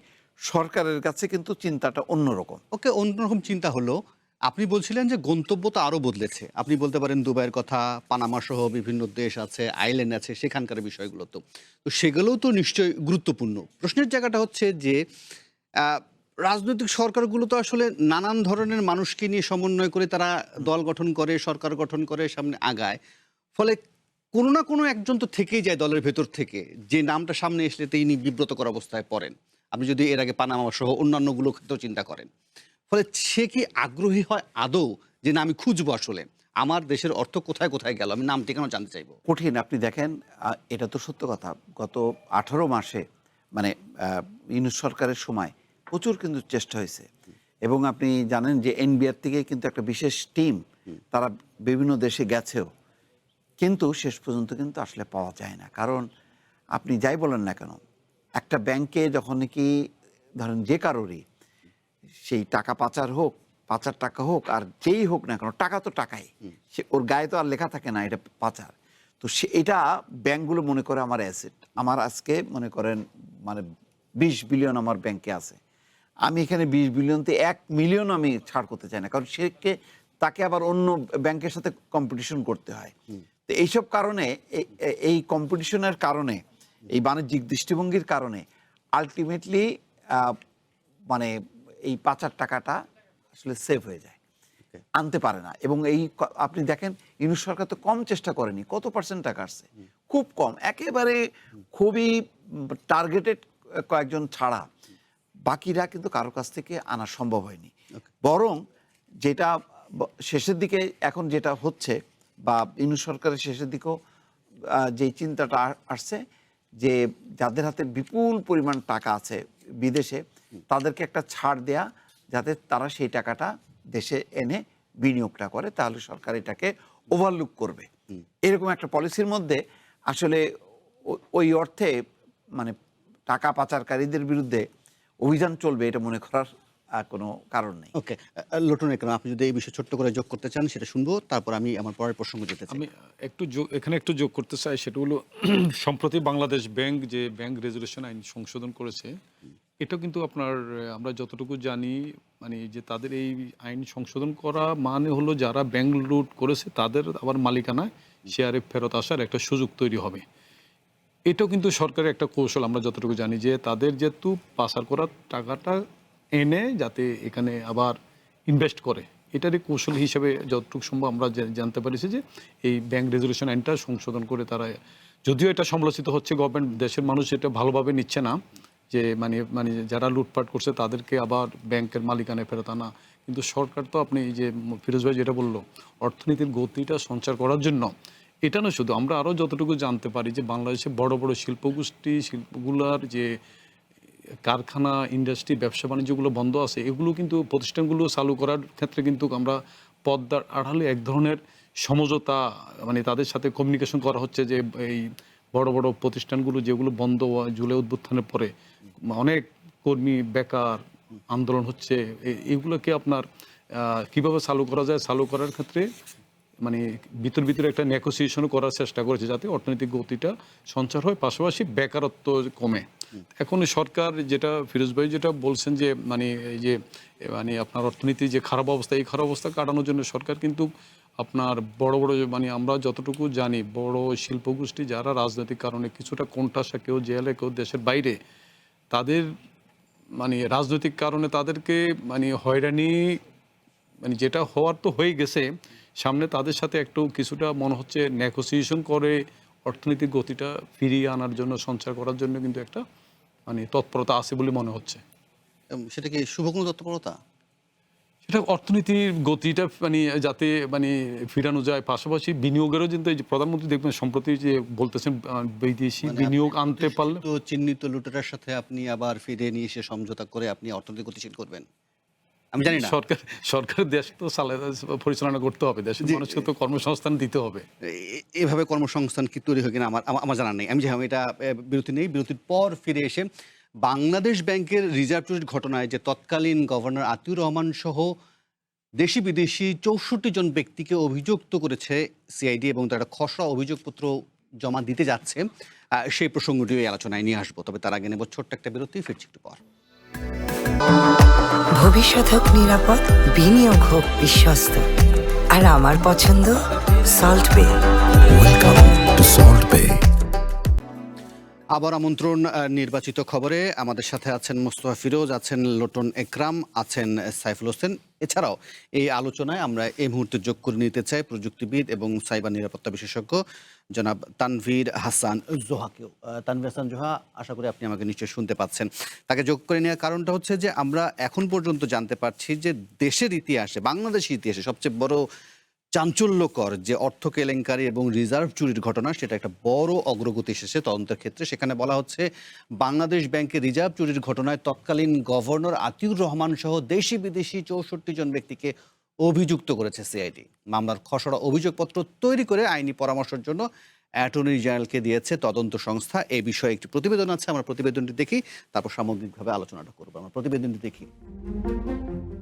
সরকারের কাছে কিন্তু চিন্তাটা অন্যরকম। ওকে, অন্যরকম চিন্তা হলো। আপনি বলছিলেন যে গন্তব্য তো আরও বদলেছে। আপনি বলতে পারেন দুবাইয়ের কথা, পানামা সহ বিভিন্ন দেশ আছে, আইল্যান্ড আছে, সেখানকার বিষয়গুলো তো সেগুলোও তো নিশ্চয়ই গুরুত্বপূর্ণ। প্রশ্নের জায়গাটা হচ্ছে যে রাজনৈতিক সরকারগুলো তো আসলে নানান ধরনের মানুষকে নিয়ে সমন্বয় করে তারা দল গঠন করে, সরকার গঠন করে, সামনে আগায়। ফলে কোনো না কোনো একজন তো থেকেই যায় দলের ভেতর থেকে, যে নামটা সামনে আসলে তিনি বিব্রতকর অবস্থায় পড়েন। আপনি যদি এর আগে পানামা সহ অন্যান্যগুলো ক্ষেত্রেও চিন্তা করেন, ফলে সে কি আগ্রহী হয় আদৌ যে না আমি খুঁজবো আসলে আমার দেশের অর্থ কোথায় কোথায় গেল, আমি নাম ঠিকানা জানতে চাইবো? কঠিন। আপনি দেখেন, এটা তো সত্য কথা, গত 18 মাসে মানে ইউনূস সরকারের সময় প্রচুর কিন্তু চেষ্টা হয়েছে। এবং আপনি জানেন যে এনবিআর থেকে কিন্তু একটা বিশেষ টিম তারা বিভিন্ন দেশে গেছেও, কিন্তু শেষ পর্যন্ত কিন্তু আসলে পাওয়া যায় না। কারণ আপনি যাই বলেন না কেন, একটা ব্যাংকে যখন নাকি ধরেন যে কারোরই সেই টাকা পাচার হোক, পাচার টাকা হোক, আর যেই হোক না কেন, টাকা তো টাকাই, সে ওর গায়ে তো আর লেখা থাকে না এটা পাচার। তো সে এটা ব্যাংকগুলো মনে করে আমার অ্যাসেট, আমার আজকে মনে করেন মানে 20 বিলিয়ন আমার ব্যাংকে আছে, আমি এখানে 20 বিলিয়নতে 1 মিলিয়ন আমি ছাড় করতে চাই না, কারণ তাকে আবার অন্য ব্যাংকের সাথে কম্পিটিশন করতে হয়। তো এইসব কারণে এই কম্পিটিশনের কারণে, এই বাণিজ্যিক দৃষ্টিভঙ্গির কারণে আলটিমেটলি মানে এই পাচার টাকাটা আসলে সেভ হয়ে যায়, আনতে পারে না। এবং আপনি দেখেন ইউনূস সরকার তো কম চেষ্টা করেনি, কত পার্সেন্ট টাকা আসছে, খুব কম, একেবারে খুবই টার্গেটেড কয়েকজন ছাড়া বাকিরা কিন্তু কারো কাছ থেকে আনা সম্ভব হয়নি। বরং যেটা শেষের দিকে এখন যেটা হচ্ছে, বা ইউনূস সরকারের শেষের দিকেও যে চিন্তাটা আসছে, যে যাদের হাতে বিপুল পরিমাণ টাকা আছে বিদেশে, তাদেরকে একটা ছাড় দেয়া, যাতে তারা সেই টাকাটা দেশে এনে বিনিয়োগটা করে, তাহলে সরকার এটাকে ওভারলুক করবে। এরকম একটা পলিসির মধ্যে আসলে ওই অর্থে মানে টাকা পাচারকারীদের বিরুদ্ধে অভিযান চলবে, এটা মনে করার কোনো কারণ নেই। ওকে, লটন একরাম, আপনি যদি এই বিষয়ে ছোট্ট করে যোগ করতে চান সেটা শুনবো, তারপর আমি আমার পরের প্রসঙ্গ যেতে চাই। আমি এখানে একটু যোগ করতে চাই, সেটা হলো সম্প্রতি বাংলাদেশ ব্যাংক যে ব্যাংক রেজুলেশন আইন সংশোধন করেছে, এটা কিন্তু আমরা যতটুকু জানি মানে যে তাদের এই আইন সংশোধন করা মানে হলো যারা ব্যাংক লুট করেছে তাদের আবার মালিকানায় শেয়ারে ফেরত আসার একটা সুযোগ তৈরি হবে। এটাও কিন্তু সরকারের একটা কৌশল, আমরা যতটুকু জানি যে তাদের যেহেতু পাচার করার টাকাটা এনে যাতে এখানে আবার ইনভেস্ট করে, এটারই কৌশল হিসেবে যতটুকু সম্ভব আমরা জানতে পারিছি যে এই ব্যাংক রেজুলেশন আইনটা সংশোধন করে তারা, যদিও এটা সমালোচিত হচ্ছে, গভর্নমেন্ট দেশের মানুষ এটা ভালোভাবে নিচ্ছে না, যে মানে যারা লুটপাট করছে তাদেরকে আবার ব্যাংকের মালিকানায় ফেরত আনা। কিন্তু সরকার তো আপনি যে ফিরোজ ভাই যেটা বললো, অর্থনীতির গতিটা সঞ্চার করার জন্য, এটা না শুধু, আমরা আরও যতটুকু জানতে পারি যে বাংলাদেশে বড় বড় শিল্পগুলার যে কারখানা, ইন্ডাস্ট্রি, ব্যবসা বাণিজ্যগুলো বন্ধ আছে, এগুলো কিন্তু প্রতিষ্ঠানগুলো চালু করার ক্ষেত্রে কিন্তু আমরা পদ্মার আড়ালে এক ধরনের সমঝোতা মানে তাদের সাথে কমিউনিকেশন করা হচ্ছে, যে এই বড় বড় প্রতিষ্ঠানগুলো যেগুলো বন্ধ জুলাই অভ্যুত্থানের পরে অনেক কর্মী বেকার আন্দোলন হচ্ছে, এগুলোকে আপনার কিভাবে চালু করা যায়, চালু করার ক্ষেত্রে মানে ভিতরে একটা নেগোসিয়েশন করার চেষ্টা করেছে যাতে অর্থনৈতিক গতিটা সঞ্চার হয়, পাশাপাশি বেকারত্ব কমে। এখন সরকার যেটা ফিরোজ ভাই যেটা বলছেন যে মানে এই যে মানে আপনার অর্থনীতির যে খারাপ অবস্থা, এই খারাপ অবস্থা কাটানোর জন্য সরকার কিন্তু আপনার বড় বড় মানে আমরা যতটুকু জানি বড় শিল্পগোষ্ঠী যারা রাজনৈতিক কারণে কিছুটা কোণঠাসা, কেউ জেলে, কেউ দেশের বাইরে, তাদের মানে রাজনৈতিক কারণে তাদেরকে মানে হয়রানি মানে যেটা হওয়ার তো হয়ে গেছে, সামনে তাদের সাথে একটু কিছুটা মনে হচ্ছে নেগোসিয়েশন করে অর্থনৈতিক গতিটা ফিরিয়ে আনার জন্য, সঞ্চার করার জন্য কিন্তু একটা মানে তৎপরতা আছে বলে মনে হচ্ছে। সেটা কি শুভ কোনো তৎপরতা? সেটা অর্থনীতির গতিটা মানে যাতে মানে ফিরানো যায়, পাশাপাশি বিনিয়োগেরও কিন্তু এই যে প্রধানমন্ত্রী দেখবেন সম্প্রতি যে বলতেছেন বিদেশি মানে বিনিয়োগ আনতে পারলে তো চিহ্নিত লুটেরার সাথে আপনি আবার ফিরে নিয়ে এসে সমঝোতা করে আপনি অর্থনীতি গতিশীল করবেন, আমি জানি না। সরকারের দেশ তো পরিচালনা করতে হবে, দেশের মানুষকে তো কর্মসংস্থান দিতে হবে। এভাবে কর্মসংস্থান কি তৈরি হয় কিনা আমার জানা নেই। আমি এটা বিরতি নেই, বিরতির পর ফিরে এসে বাংলাদেশ ব্যাংকের রিজার্ভ চুরির ঘটনায় যে তৎকালীন গভর্নর আতিউর রহমান সহ দেশি বিদেশি ৬৪ জন ব্যক্তিকে অভিযুক্ত করেছে সিআইডি এবং তারা খসড়া অভিযোগপত্র জমা দিতে যাচ্ছে, সেই প্রসঙ্গটি এই আলোচনায় নিয়ে আসবো। তবে তার আগে নেব ছোট্ট একটা বিরতি, ফিরছি একটু পর। ভবিষ্যৎ হোক নিরাপদ, বিনিয়োগ হোক বিশ্বস্ত, আর আমার পছন্দ সল্ট বে। Welcome to Salt Bay. আবার আমন্ত্রণ নির্বাচিত খবরে। আমাদের সাথে আছেন মোস্তফা ফিরোজ, আছেন লোটন একরাম, আছেন সাইফুল হোসেন। এছাড়াও এই আলোচনায় আমরা এই মুহূর্তে যোগ করে নিতে চাই প্রযুক্তিবিদ এবং সাইবার নিরাপত্তা বিশেষজ্ঞ জনাব তানভীর হাসান জোহাকেও। তানভীর হাসান জোহা, আশা করি আপনি আমাকে নিশ্চয়ই শুনতে পাচ্ছেন। তাকে যোগ করে নেওয়ার কারণটা হচ্ছে যে আমরা এখন পর্যন্ত জানতে পারছি যে দেশের ইতিহাসে, বাংলাদেশের ইতিহাসে সবচেয়ে বড় চাঞ্চল্যকর যে অর্থ কেলেঙ্কারি এবং রিজার্ভ চুরির ঘটনা, সেটা একটা বড় অগ্রগতি এসেছে তদন্তের ক্ষেত্রে। সেখানে বলা হচ্ছে বাংলাদেশ ব্যাংকের রিজার্ভ চুরির ঘটনায় তৎকালীন গভর্নর আতিউর রহমান সহ দেশি বিদেশি ৬৪ জন ব্যক্তিকে অভিযুক্ত করেছে সিআইডি। মামলার খসড়া অভিযোগপত্র তৈরি করে আইনি পরামর্শের জন্য অ্যাটর্নি জেনারেলকে দিয়েছে তদন্ত সংস্থা। এই বিষয়ে একটি প্রতিবেদন আছে, আমরা প্রতিবেদনটি দেখি, তারপর সামগ্রিকভাবে আলোচনাটা করবো। আমরা প্রতিবেদনটি দেখি।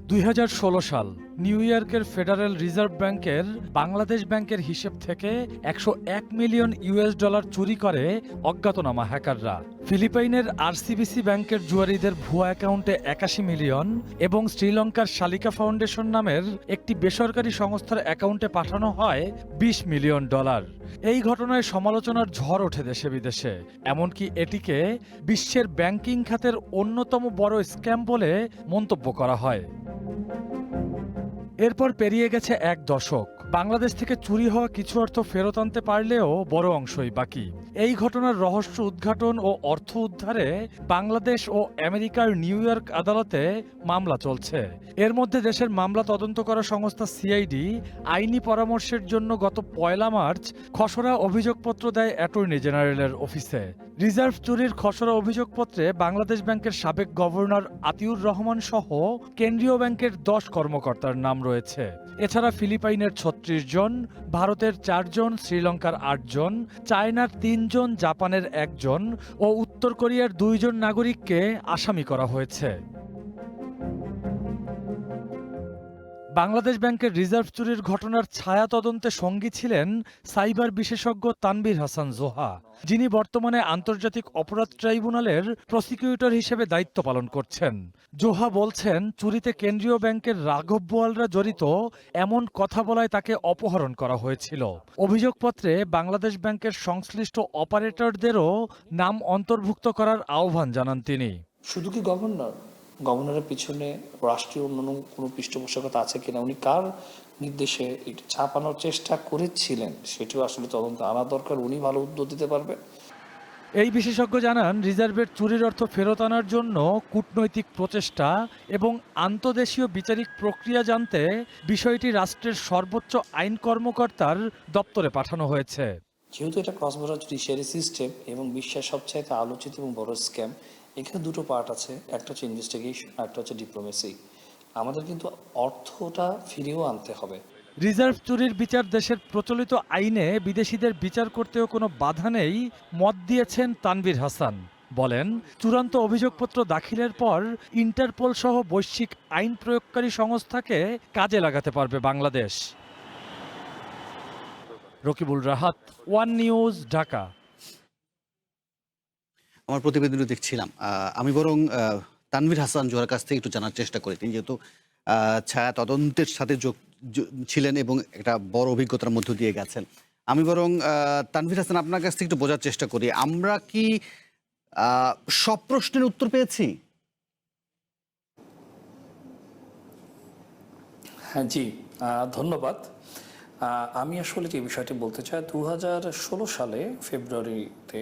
2016 সাল নিউ ইয়র্কের ফেডারেল রিজার্ভ ব্যাংকের বাংলাদেশ ব্যাংকের হিসেব থেকে $101 মিলিয়ন চুরি করে অজ্ঞাতনামা হ্যাকাররা। ফিলিপাইনের আরসিবিসি ব্যাংকের জুয়ারিদের ভুয়া অ্যাকাউন্টে 81 মিলিয়ন এবং শ্রীলঙ্কার শালিকা ফাউন্ডেশন নামের একটি বেসরকারি সংস্থার অ্যাকাউন্টে পাঠানো হয় $20 মিলিয়ন। এই ঘটনায় সমালোচনার ঝড় ওঠে দেশে বিদেশে, এমনকি এটিকে বিশ্বের ব্যাংকিং খাতের অন্যতম বড় স্ক্যাম বলে মন্তব্য করা হয়। এরপর পেরিয়ে গেছে 1 দশক, বাংলাদেশ থেকে চুরি হওয়া কিছু অর্থ ফেরত আনতে পারলেও বড় অংশই বাকি। এই ঘটনার রহস্য উদ্ঘাটন ও অর্থ উদ্ধারে বাংলাদেশ ও আমেরিকার নিউ ইয়র্ক আদালতে মামলা চলছে। এর মধ্যে দেশের মামলা তদন্ত করা সংস্থা সিআইডি আইনি পরামর্শের জন্য গত 1 মার্চ খসড়া অভিযোগপত্র দেয় অ্যাটর্নি জেনারেলের অফিসে। রিজার্ভ চুরির খসড়া অভিযোগপত্রে বাংলাদেশ ব্যাংকের সাবেক গভর্নর আতিউর রহমান সহ কেন্দ্রীয় ব্যাংকের 10 কর্মকর্তার নাম রয়েছে। এছাড়া ফিলিপাইনের 36 জন, ভারতের 4 জন, শ্রীলঙ্কার 8 জন, চায়নার 3 জন, জাপানের 1 জন ও উত্তর কোরিয়ার 2 জন নাগরিককে আসামি করা হয়েছে। বাংলাদেশ ব্যাংকের রিজার্ভ চুরির ঘটনার ছায়া তদন্তে সঙ্গী ছিলেন সাইবার বিশেষজ্ঞ তানভীর হাসান জোহা, যিনি বর্তমানে আন্তর্জাতিক অপরাধ ট্রাইব্যুনালের প্রসিকিউটর হিসেবে দায়িত্ব পালন করছেন। জোহা বলছেন, চুরিতে কেন্দ্রীয় ব্যাংকের রাঘব বোয়ালরা জড়িত এমন কথা বলায় তাকে অপহরণ করা হয়েছিল। অভিযোগপত্রে বাংলাদেশ ব্যাংকের সংশ্লিষ্ট অপারেটরদেরও নাম অন্তর্ভুক্ত করার আহ্বান জানান তিনি। শুধু কি গভর্নরের পিছনে রাষ্ট্রীয় অন্যান্য কোনো পৃষ্ঠপোষকতা আছে কিনা, উনি কার নির্দেশে এটা ছাপানোর চেষ্টা করেছিলেন সেটিও আসলে তদন্ত আনা দরকার, উনি ভালো উত্তর দিতে পারবে। এই বিশেষজ্ঞ জানান, রিজার্ভের চুরির অর্থ ফেরত আনার জন্য কূটনৈতিক প্রচেষ্টা এবং আন্তদেশীয় বিচারিক প্রক্রিয়া জানতে বিষয়টি রাষ্ট্রের সর্বোচ্চ আইন কর্মকর্তার দপ্তরে পাঠানো হয়েছে। যেহেতু এটা ক্রস বর্ডার জুডিশিয়ারি সিস্টেম এবং বিশ্বের সবচাইতে আলোচিত এবং বড় স্ক্যাম, এখানে দুটো পার্ট আছে, একটা হচ্ছে ইনভেস্টিগেশন, একটা হচ্ছে ডিপ্লোমেসি। আমাদের কিন্তু অর্থটা ফিরিয়েও আনতে হবে। রিজার্ভ চুরির বিচার দেশের প্রচলিত আইনে বিদেশিদের বিচার করতেও কোনো বাধা নেই মত দিয়েছেন তানভীর হাসান। বলেন, চূড়ান্ত অভিযোগপত্র দাখিলের পর ইন্টারপোল সহ বৈশ্বিক আইন প্রয়োগকারী সংস্থাকে কাজে লাগাতে পারবে বাংলাদেশ। Rakibul Rahat, one news, Dhaka. আমার প্রতিবেদনে দেখছিলাম, আমি বরং তানভীর হাসান জোহার কাছ থেকে একটু জানার চেষ্টা করি। তিনি যেহেতু ছায়া তদন্তের সাথে ছিলেন এবং একটা বড় অভিজ্ঞতার মধ্য দিয়ে গেছেন, আমি বরং তানভীর হাসান আপনার কাছ থেকে একটু বোঝার চেষ্টা করি, আমরা কি সব প্রশ্নের উত্তর পেয়েছি? হ্যাঁ জি, ধন্যবাদ। আমি আসলে যে বিষয়টি বলতে চাই, 2016 সালে ফেব্রুয়ারিতে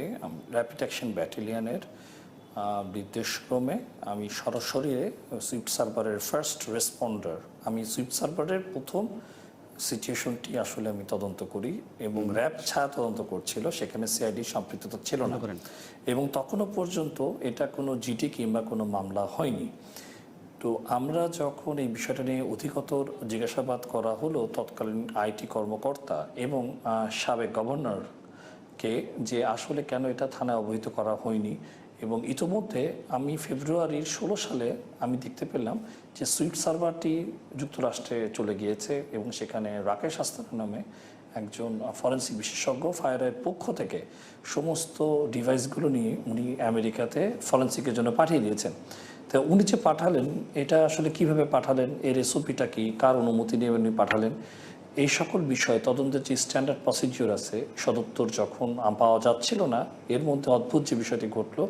র্যাপিড অ্যাকশন ব্যাটালিয়নের নির্দেশক্রমে আমি সরাসরি সুইফট সার্ভারের ফার্স্ট রেসপন্ডার, আমি সুইফট সার্ভারের প্রথম সিচুয়েশনটি আসলে আমি তদন্ত করি এবং র্যাব ছায়া তদন্ত করছিল, সেখানে সিআইডি সম্পৃক্ততা ছিল না এবং তখনও পর্যন্ত এটা কোনো জিডি কিংবা কোনো মামলা হয়নি। তো আমরা যখন এই বিষয়টা নিয়ে অধিকতর জিজ্ঞাসাবাদ করা হলো তৎকালীন আইটি কর্মকর্তা এবং সাবেক গভর্নরকে, যে আসলে কেন এটা থানায় অবহিত করা হয়নি, এবং ইতোমধ্যে আমি ফেব্রুয়ারির 16 সালে আমি দেখতে পেলাম যে সুইফট সার্ভারটি যুক্তরাষ্ট্রে চলে গিয়েছে এবং সেখানে রাকেশ আস্তানা নামে একজন ফরেন্সিক বিশেষজ্ঞ ফায়ারের পক্ষ থেকে সমস্ত ডিভাইসগুলো নিয়ে উনি আমেরিকাতে ফরেন্সিকের জন্য পাঠিয়ে দিয়েছেন। তো উনি যে পাঠালেন, এটা আসলে কিভাবে পাঠালেন, এর রেসিপিটা কি, কার অনুমতি নিয়ে উনি পাঠালেন, এই সকল বিষয় তদন্তের যে স্ট্যান্ডার্ড প্রসিডিওর আছে, সদুত্তর যখন পাওয়া যাচ্ছিল না, এর মধ্যে অদ্ভুত যে বিষয়টি ঘটলো,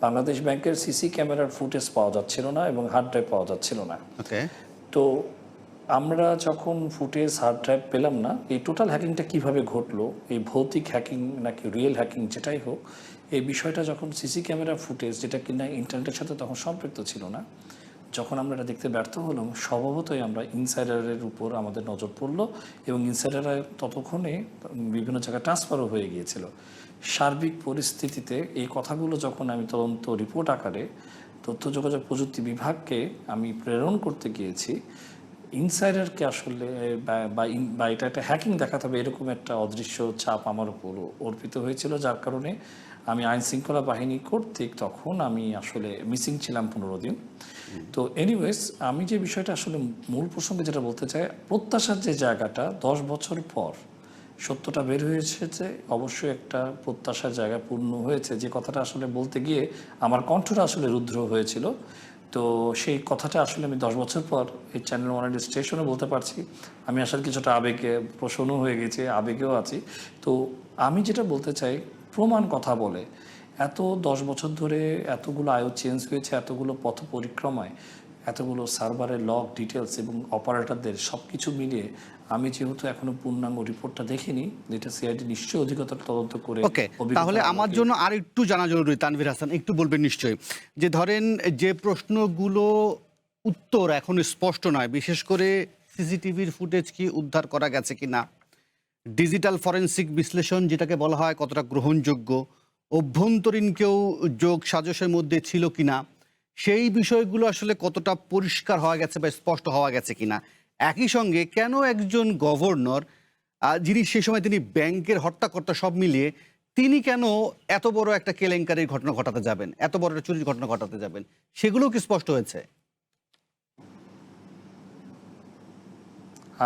বাংলাদেশ ব্যাংকের সিসি ক্যামেরার ফুটেজ পাওয়া যাচ্ছিল না এবং হার্ড ড্রাইভ পাওয়া যাচ্ছিল না। তো আমরা যখন ফুটেজ হার্ড ড্রাইভ পেলাম না, এই টোটাল হ্যাকিংটা কিভাবে ঘটলো, এই ভৌতিক হ্যাকিং নাকি রিয়েল হ্যাকিং যেটাই হোক, এই বিষয়টা যখন সিসি ক্যামেরা ফুটেজ, যেটা কিনা ইন্টারনেটের সাথে তখন সম্পৃক্ত ছিল না, যখন আমরা এটা দেখতে ব্যর্থ হলাম, স্বভাবতই আমরা ইনসাইডারের উপর আমাদের নজর পড়লো এবং ইনসাইডাররা ততক্ষণে বিভিন্ন জায়গায় ট্রান্সফারও হয়ে গিয়েছিল। সার্বিক পরিস্থিতিতে এই কথাগুলো যখন আমি তদন্ত রিপোর্ট আকারে তথ্য যোগাযোগ প্রযুক্তি বিভাগকে আমি প্রেরণ করতে গিয়েছি, ইনসাইডারকে আসলে বা এটা একটা হ্যাকিং দেখাতে হবে এরকম একটা অদৃশ্য চাপ আমার উপর অর্পিত হয়েছিল, যার কারণে আমি আইন শৃঙ্খলা বাহিনী কর্তৃক তখন আমি আসলে মিসিং ছিলাম 15 দিন। তো এনিওয়েজ, আমি যে বিষয়টা আসলে মূল প্রসঙ্গে যেটা বলতে চাই, প্রত্যাশার যে জায়গাটা 10 বছর পর সত্যটা বের হয়েছে, যে অবশ্যই একটা প্রত্যাশার জায়গা পূর্ণ হয়েছে, যে কথাটা আসলে বলতে গিয়ে আমার কণ্ঠটা আসলে রুদ্র হয়েছিল। তো সেই কথাটা আসলে আমি 10 বছর পর এই চ্যানেল ওয়ানের স্টেশনে বলতে পারছি। আমি আসলে কিছুটা আবেগে প্রসন্ন হয়ে গেছি, আবেগেও আছি। তো আমি যেটা বলতে চাই, প্রমাণ কথা বলে, এত 10 বছর ধরে এতগুলো আয়ু চেঞ্জ হয়েছে, এতগুলো পথ পরিক্রমায়, এতগুলো সার্ভারের লগ ডিটেলস এবং অপারেটরদের সব কিছু মিলিয়ে আমি যেহেতু এখনো পূর্ণাঙ্গ রিপোর্টটা দেখিনি, যেটা সিআইডি নিশ্চয়ই অধিকতর তদন্ত করে। ওকে, তাহলে আমার জন্য আর একটু জানা জরুরি, তানভীর হাসান একটু বলবেন নিশ্চয়ই, যে ধরেন যে প্রশ্নগুলো উত্তর এখন স্পষ্ট নয়, বিশেষ করে সিসিটিভির ফুটেজ কি উদ্ধার করা গেছে কিনা, ডিজিটাল ফরেনসিক বিশ্লেষণ যেটাকে বলা হয় কতটা গ্রহণযোগ্য, অভ্যন্তরীণ কেউ যোগ সাজসের মধ্যে ছিল কিনা, সেই বিষয়গুলো আসলে কতটা পরিষ্কার হওয়া গেছে বা স্পষ্ট হওয়া গেছে কিনা। একই সঙ্গে কেন একজন গভর্নর, যিনি সে সময় তিনি ব্যাংকের হর্তাকর্তা সব মিলিয়ে, তিনি কেন এত বড় একটা কেলেঙ্কারির ঘটনা ঘটাতে যাবেন, এত বড় একটা চুরির ঘটনা ঘটাতে যাবেন, সেগুলো কি স্পষ্ট হয়েছে?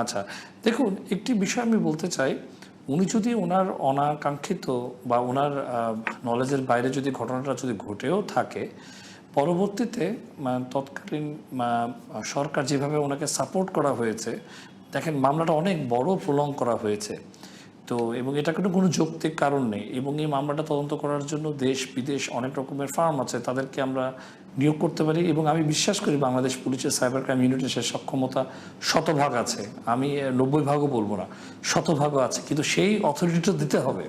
আচ্ছা, দেখুন, একটি বিষয় আমি বলতে চাই, উনি যদি ওনার অনাকাঙ্ক্ষিত বা ওনার নলেজের বাইরে যদি ঘটনাটা যদি ঘটেও থাকে, পরবর্তীতে তৎকালীন সরকার যেভাবে ওনাকে সাপোর্ট করা হয়েছে, দেখেন মামলাটা অনেক বড় প্রলং করা হয়েছে। তো এবং এটা কোনো যৌক্তিক কারণ নেই, এবং এই মামলাটা তদন্ত করার জন্য দেশ বিদেশ অনেক রকমের ফার্ম আছে, তাদেরকে আমরা নিয়োগ করতে পারি। এবং আমি বিশ্বাস করি বাংলাদেশ পুলিশের সাইবার ক্রাইম ইউনিটের সে সক্ষমতা 100% আছে, আমি 90% বলবো না, 100% আছে, কিন্তু সেই অথরিটিটা দিতে হবে।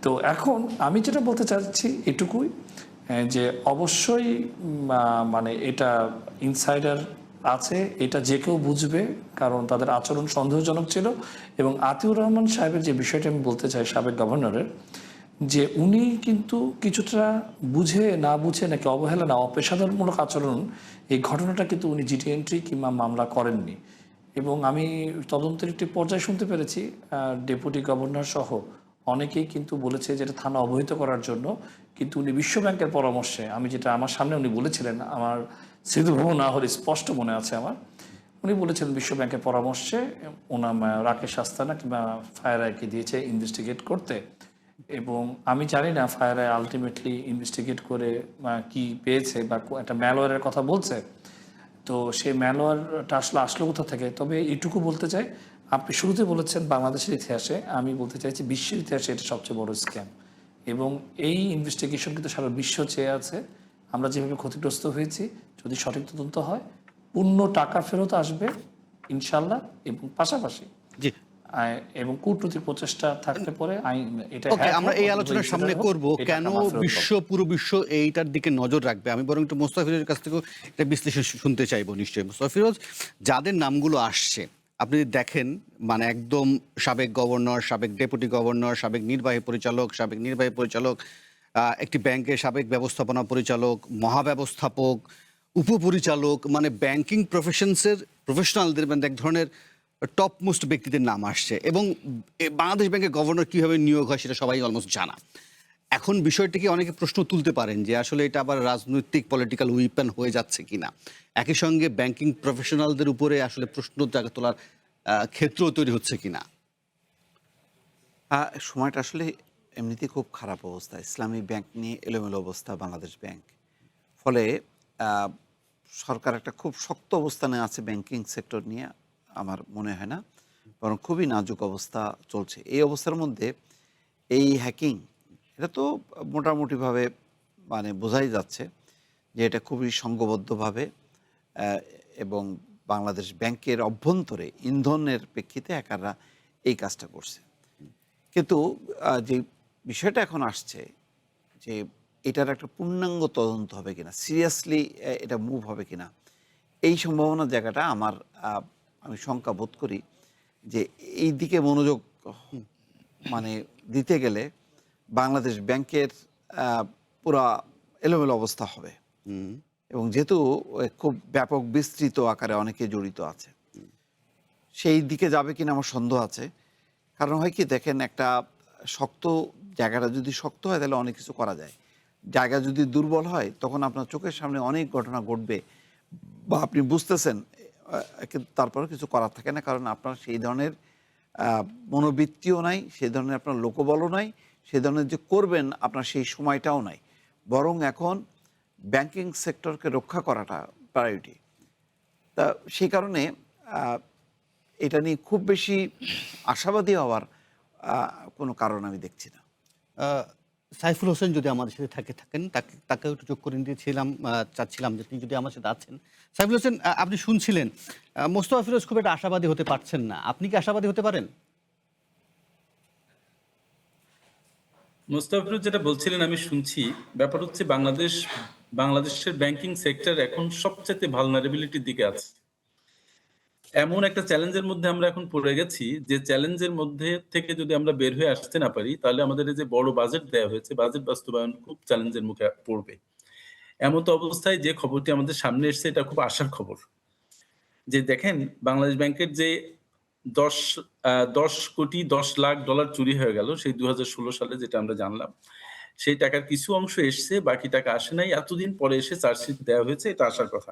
তো এখন আমি যেটা বলতে চাচ্ছি এটুকুই, যে অবশ্যই মানে এটা ইনসাইডার আছে, এটা যে কেউ বুঝবে, কারণ তাদের আচরণ সন্দেহজনক ছিল। এবং আতিউর রহমান সাহেবের যে বিষয়টা আমি বলতে চাই, সাবেক গভর্নরের, যে উনি কিন্তু কিছুটা বুঝে না বুঝে নাকি অবহেলা না অপেশাদারমূলক আচরণ, এই ঘটনাটা কিন্তু উনি জিডি এন্ট্রি কিংবা মামলা করেননি। এবং আমি তদন্তের একটি পর্যায়ে শুনতে পেরেছি ডেপুটি গভর্নর সহ অনেকেই কিন্তু বলেছে যেটা থানা অবহিত করার জন্য, কিন্তু উনি বিশ্বব্যাংকের পরামর্শে, আমি যেটা আমার সামনে উনি বলেছিলেন, আমার স্মৃতিভ্রম না হলে স্পষ্ট মনে আছে আমার, উনি বলেছিলেন বিশ্বব্যাংকের পরামর্শে ওনার রাকেশ আস্তানা কিংবা ফায়ার আইকে দিয়েছে ইনভেস্টিগেট করতে। এবং আমি জানি না ফায়ার আই আলটিমেটলি ইনভেস্টিগেট করে কি পেয়েছে, বা একটা ম্যালওয়্যারের কথা বলছে। তো সেই ম্যালওয়্যারটা আসলো কোথা থেকে। তবে এইটুকু বলতে চাই, আপনি শুরুতে বলেছেন বাংলাদেশের ইতিহাসে, আমি বলতে চাইছি বিশ্বের ইতিহাসে এটা সবচেয়ে বড় স্ক্যাম। এবং এই ইনভেস্টিগেশন কিন্তু সারা বিশ্ব চেয়ে আছে। আমরা যেভাবে ক্ষতিগ্রস্ত হয়েছি, যদি সঠিক তদন্ত হয় পূর্ণ টাকা ফেরত আসবে ইনশাল্লাহ। এবং পাশাপাশি জি, এবং কূটনৈতিক প্রচেষ্টা থাকলে পরে আইন এটা ওকে, আমরা এই আলোচনার সামনে করব কেন পুরো বিশ্ব এইটার দিকে নজর রাখবে। আমি বরং একটু মোস্তাফিজের কাছ থেকে একটা বিশ্লেষণ শুনতে চাইবো। নিশ্চয়ই মোস্তাফিজ, যাদের নামগুলো আসছে আপনি দেখেন, মানে একদম সাবেক গভর্নর, সাবেক ডেপুটি গভর্নর, সাবেক নির্বাহী পরিচালক, একটি ব্যাংকের সাবেক ব্যবস্থাপনা পরিচালক, মহাব্যবস্থাপক, উপপরিচালক, মানে ব্যাংকিং প্রফেশনালদের মানে এক ধরনের টপ মোস্ট ব্যক্তিদের নাম আসছে। এবং বাংলাদেশ ব্যাংকের গভর্নর কীভাবে নিয়োগ হয় সেটা সবাই অলমোস্ট জানা। এখন বিষয়টিকে অনেকে প্রশ্ন তুলতে পারেন যে আসলে এটা আবার রাজনৈতিক পলিটিক্যাল উইপেন হয়ে যাচ্ছে কিনা। একই সঙ্গে ব্যাংকিং প্রফেশনালদের উপরে আসলে প্রশ্ন জায়গা তোলার ক্ষেত্র তৈরি হচ্ছে কিনা। সময়টা আসলে এমনিতেই খুব খারাপ অবস্থা। ইসলামী ব্যাংক নিয়ে এলোমেলো অবস্থা বাংলাদেশ ব্যাংক। ফলে সরকার একটা খুব শক্ত অবস্থানে আছে ব্যাংকিং সেক্টর নিয়ে, আমার মনে হয় না, বরং খুবই নাজুক অবস্থা চলছে। এই অবস্থার মধ্যে এই হ্যাকিং, এটা তো মোটামুটিভাবে মানে বোঝাই যাচ্ছে যে এটা খুবই সংঘবদ্ধভাবে এবং বাংলাদেশ ব্যাংকের অভ্যন্তরে ইন্ধনের প্রেক্ষিতে হ্যাকাররা এই কাজটা করছে। কিন্তু যে বিষয়টা এখন আসছে যে এটার একটা পূর্ণাঙ্গ তদন্ত হবে কিনা, সিরিয়াসলি এটা মুভ হবে কিনা, এই সম্ভাবনার জায়গাটা আমি শঙ্কা বোধ করি যে এই দিকে মনোযোগ মানে দিতে গেলে বাংলাদেশ ব্যাংকের পুরা এলোমেলো অবস্থা হবে। এবং যেহেতু খুব ব্যাপক বিস্তৃত আকারে অনেকে জড়িত আছে, সেই দিকে যাবে কিনা আমার সন্দেহ আছে। কারণ হয় কি, দেখেন, একটা শক্ত জায়গাটা যদি শক্ত হয় তাহলে অনেক কিছু করা যায়। জায়গা যদি দুর্বল হয় তখন আপনার চোখের সামনে অনেক ঘটনা ঘটবে বা আপনি বুঝতেছেন, কিন্তু তারপরে কিছু করার থাকে না, কারণ আপনার সেই ধরনের মনোবৃত্তিও নাই, সেই ধরনের আপনার লোকবলও নাই, সেই ধরনের যে করবেন আপনার সেই সময়টাও নাই। বরং এখন ব্যাংকিং সেক্টরকে রক্ষা করাটা প্রায়োরিটি। তা সেই কারণে এটা নিয়ে খুব বেশি আশাবাদী হওয়ার কোনো কারণ আমি দেখছি না। সাইফুল হোসেন যদি আমাদের সাথে থাকেন, তাকেও একটু যোগ করে চাচ্ছিলাম যে তিনি যদি আমার সাথে আছেন। সাইফুল হোসেন, আপনি শুনছিলেন মোস্তফা ফিরোজ খুব একটা আশাবাদী হতে পারছেন না, আপনি কি আশাবাদী হতে পারেন? মোস্তাফিজুর যেটা বলছিলেন আমি শুনছি। ব্যাপার হচ্ছে বাংলাদেশের ব্যাংকিং সেক্টর এখন সবচেয়ে ভালনারেবিলিটির দিকে আছে। এমন একটা চ্যালেঞ্জের মধ্যে আমরা এখন পড়ে গেছি, যে চ্যালেঞ্জের মধ্যে থেকে যদি আমরা বের হয়ে আসতে না পারি, তাহলে আমাদের এই যে বড় বাজেট দেওয়া হয়েছে, বাজেট বাস্তবায়ন খুব চ্যালেঞ্জের মুখে পড়বে। এমন তো অবস্থায় যে খবরটি আমাদের সামনে এসেছে, এটা খুব আশার খবর। যে দেখেন, বাংলাদেশ ব্যাংকের যে 10 কোটি 10 লাখ ডলার চুরি হয়ে গেল সেই 2016 সালে, যেটা আমরা জানলাম, সেই টাকার কিছু অংশ এসছে, বাকি টাকা আসে নাই। এতদিন পরে এসে চার্জশিট দেওয়া হয়েছে, এটা আসার কথা।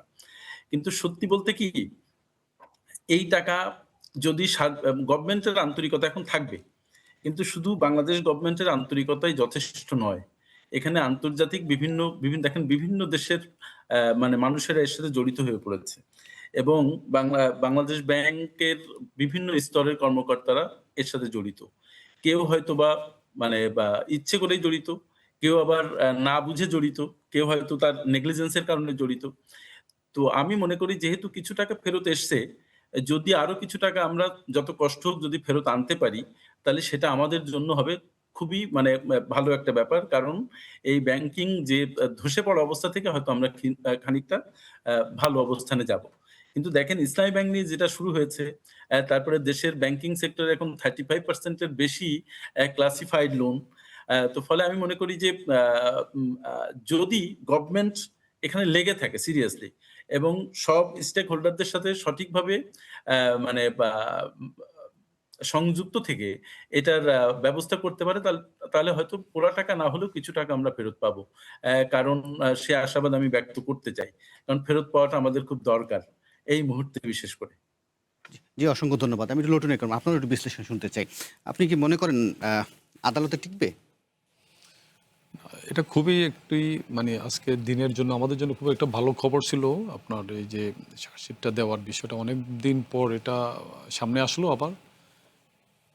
কিন্তু সত্যি বলতে কি, এই টাকা যদি গভর্নমেন্টের আন্তরিকতা এখন থাকবে, কিন্তু শুধু বাংলাদেশ গভর্নমেন্টের আন্তরিকতাই যথেষ্ট নয়। এখানে আন্তর্জাতিক দেখেন বিভিন্ন দেশের মানে মানুষেরা এর সাথে জড়িত হয়ে পড়েছে, এবং বাংলাদেশ ব্যাংকের বিভিন্ন স্তরের কর্মকর্তারা এর সাথে জড়িত। কেউ হয়তো বা ইচ্ছে করেই জড়িত, কেউ আবার না বুঝে জড়িত, কেউ হয়তো তার নেগলিজেন্সের কারণে জড়িত। তো আমি মনে করি, যেহেতু কিছু টাকা ফেরত এসছে, যদি আরো কিছু টাকা আমরা যত কষ্ট হোক যদি ফেরত আনতে পারি, তাহলে সেটা আমাদের জন্য হবে খুবই ভালো একটা ব্যাপার। কারণ এই ব্যাংকিং যে ধসে পড়া অবস্থা থেকে হয়তো আমরা খানিকটা ভালো অবস্থানে যাব। কিন্তু দেখেন, ইসলামী ব্যাংক নিয়ে যেটা শুরু হয়েছে, তারপরে দেশের ব্যাংকিং সেক্টরে এখন 35% এর বেশি ক্লাসিফাইড লোন। তো ফলে আমি মনে করি যে যদি গভর্নমেন্ট এখানে লেগে থাকে সিরিয়াসলি, এবং সব স্টেক হোল্ডারদের সাথে সঠিকভাবে সংযুক্ত থেকে এটার ব্যবস্থা করতে পারে, তাহলে হয়তো পুরা টাকা না হলেও কিছু টাকা আমরা ফেরত পাবো। কারণ সে আশাবাদ আমি ব্যক্ত করতে চাই। কারণ ফেরত পাওয়াটা আমাদের খুব দরকার এই মুহূর্তে বিশেষ করে। জি, অসংখ্য ধন্যবাদ। আমি একটু লটুনে করবো, আপনার একটু বিশ্লেষণ শুনতে চাই। আপনি কি মনে করেন আদালতে টিকবে? এটা খুবই একটি মানে আজকের দিনের জন্য আমাদের জন্য খুব একটা ভালো খবর ছিল। আপনার এই যে চার্জশিটটা দেওয়ার বিষয়টা অনেক দিন পর এটা সামনে আসলো আবার।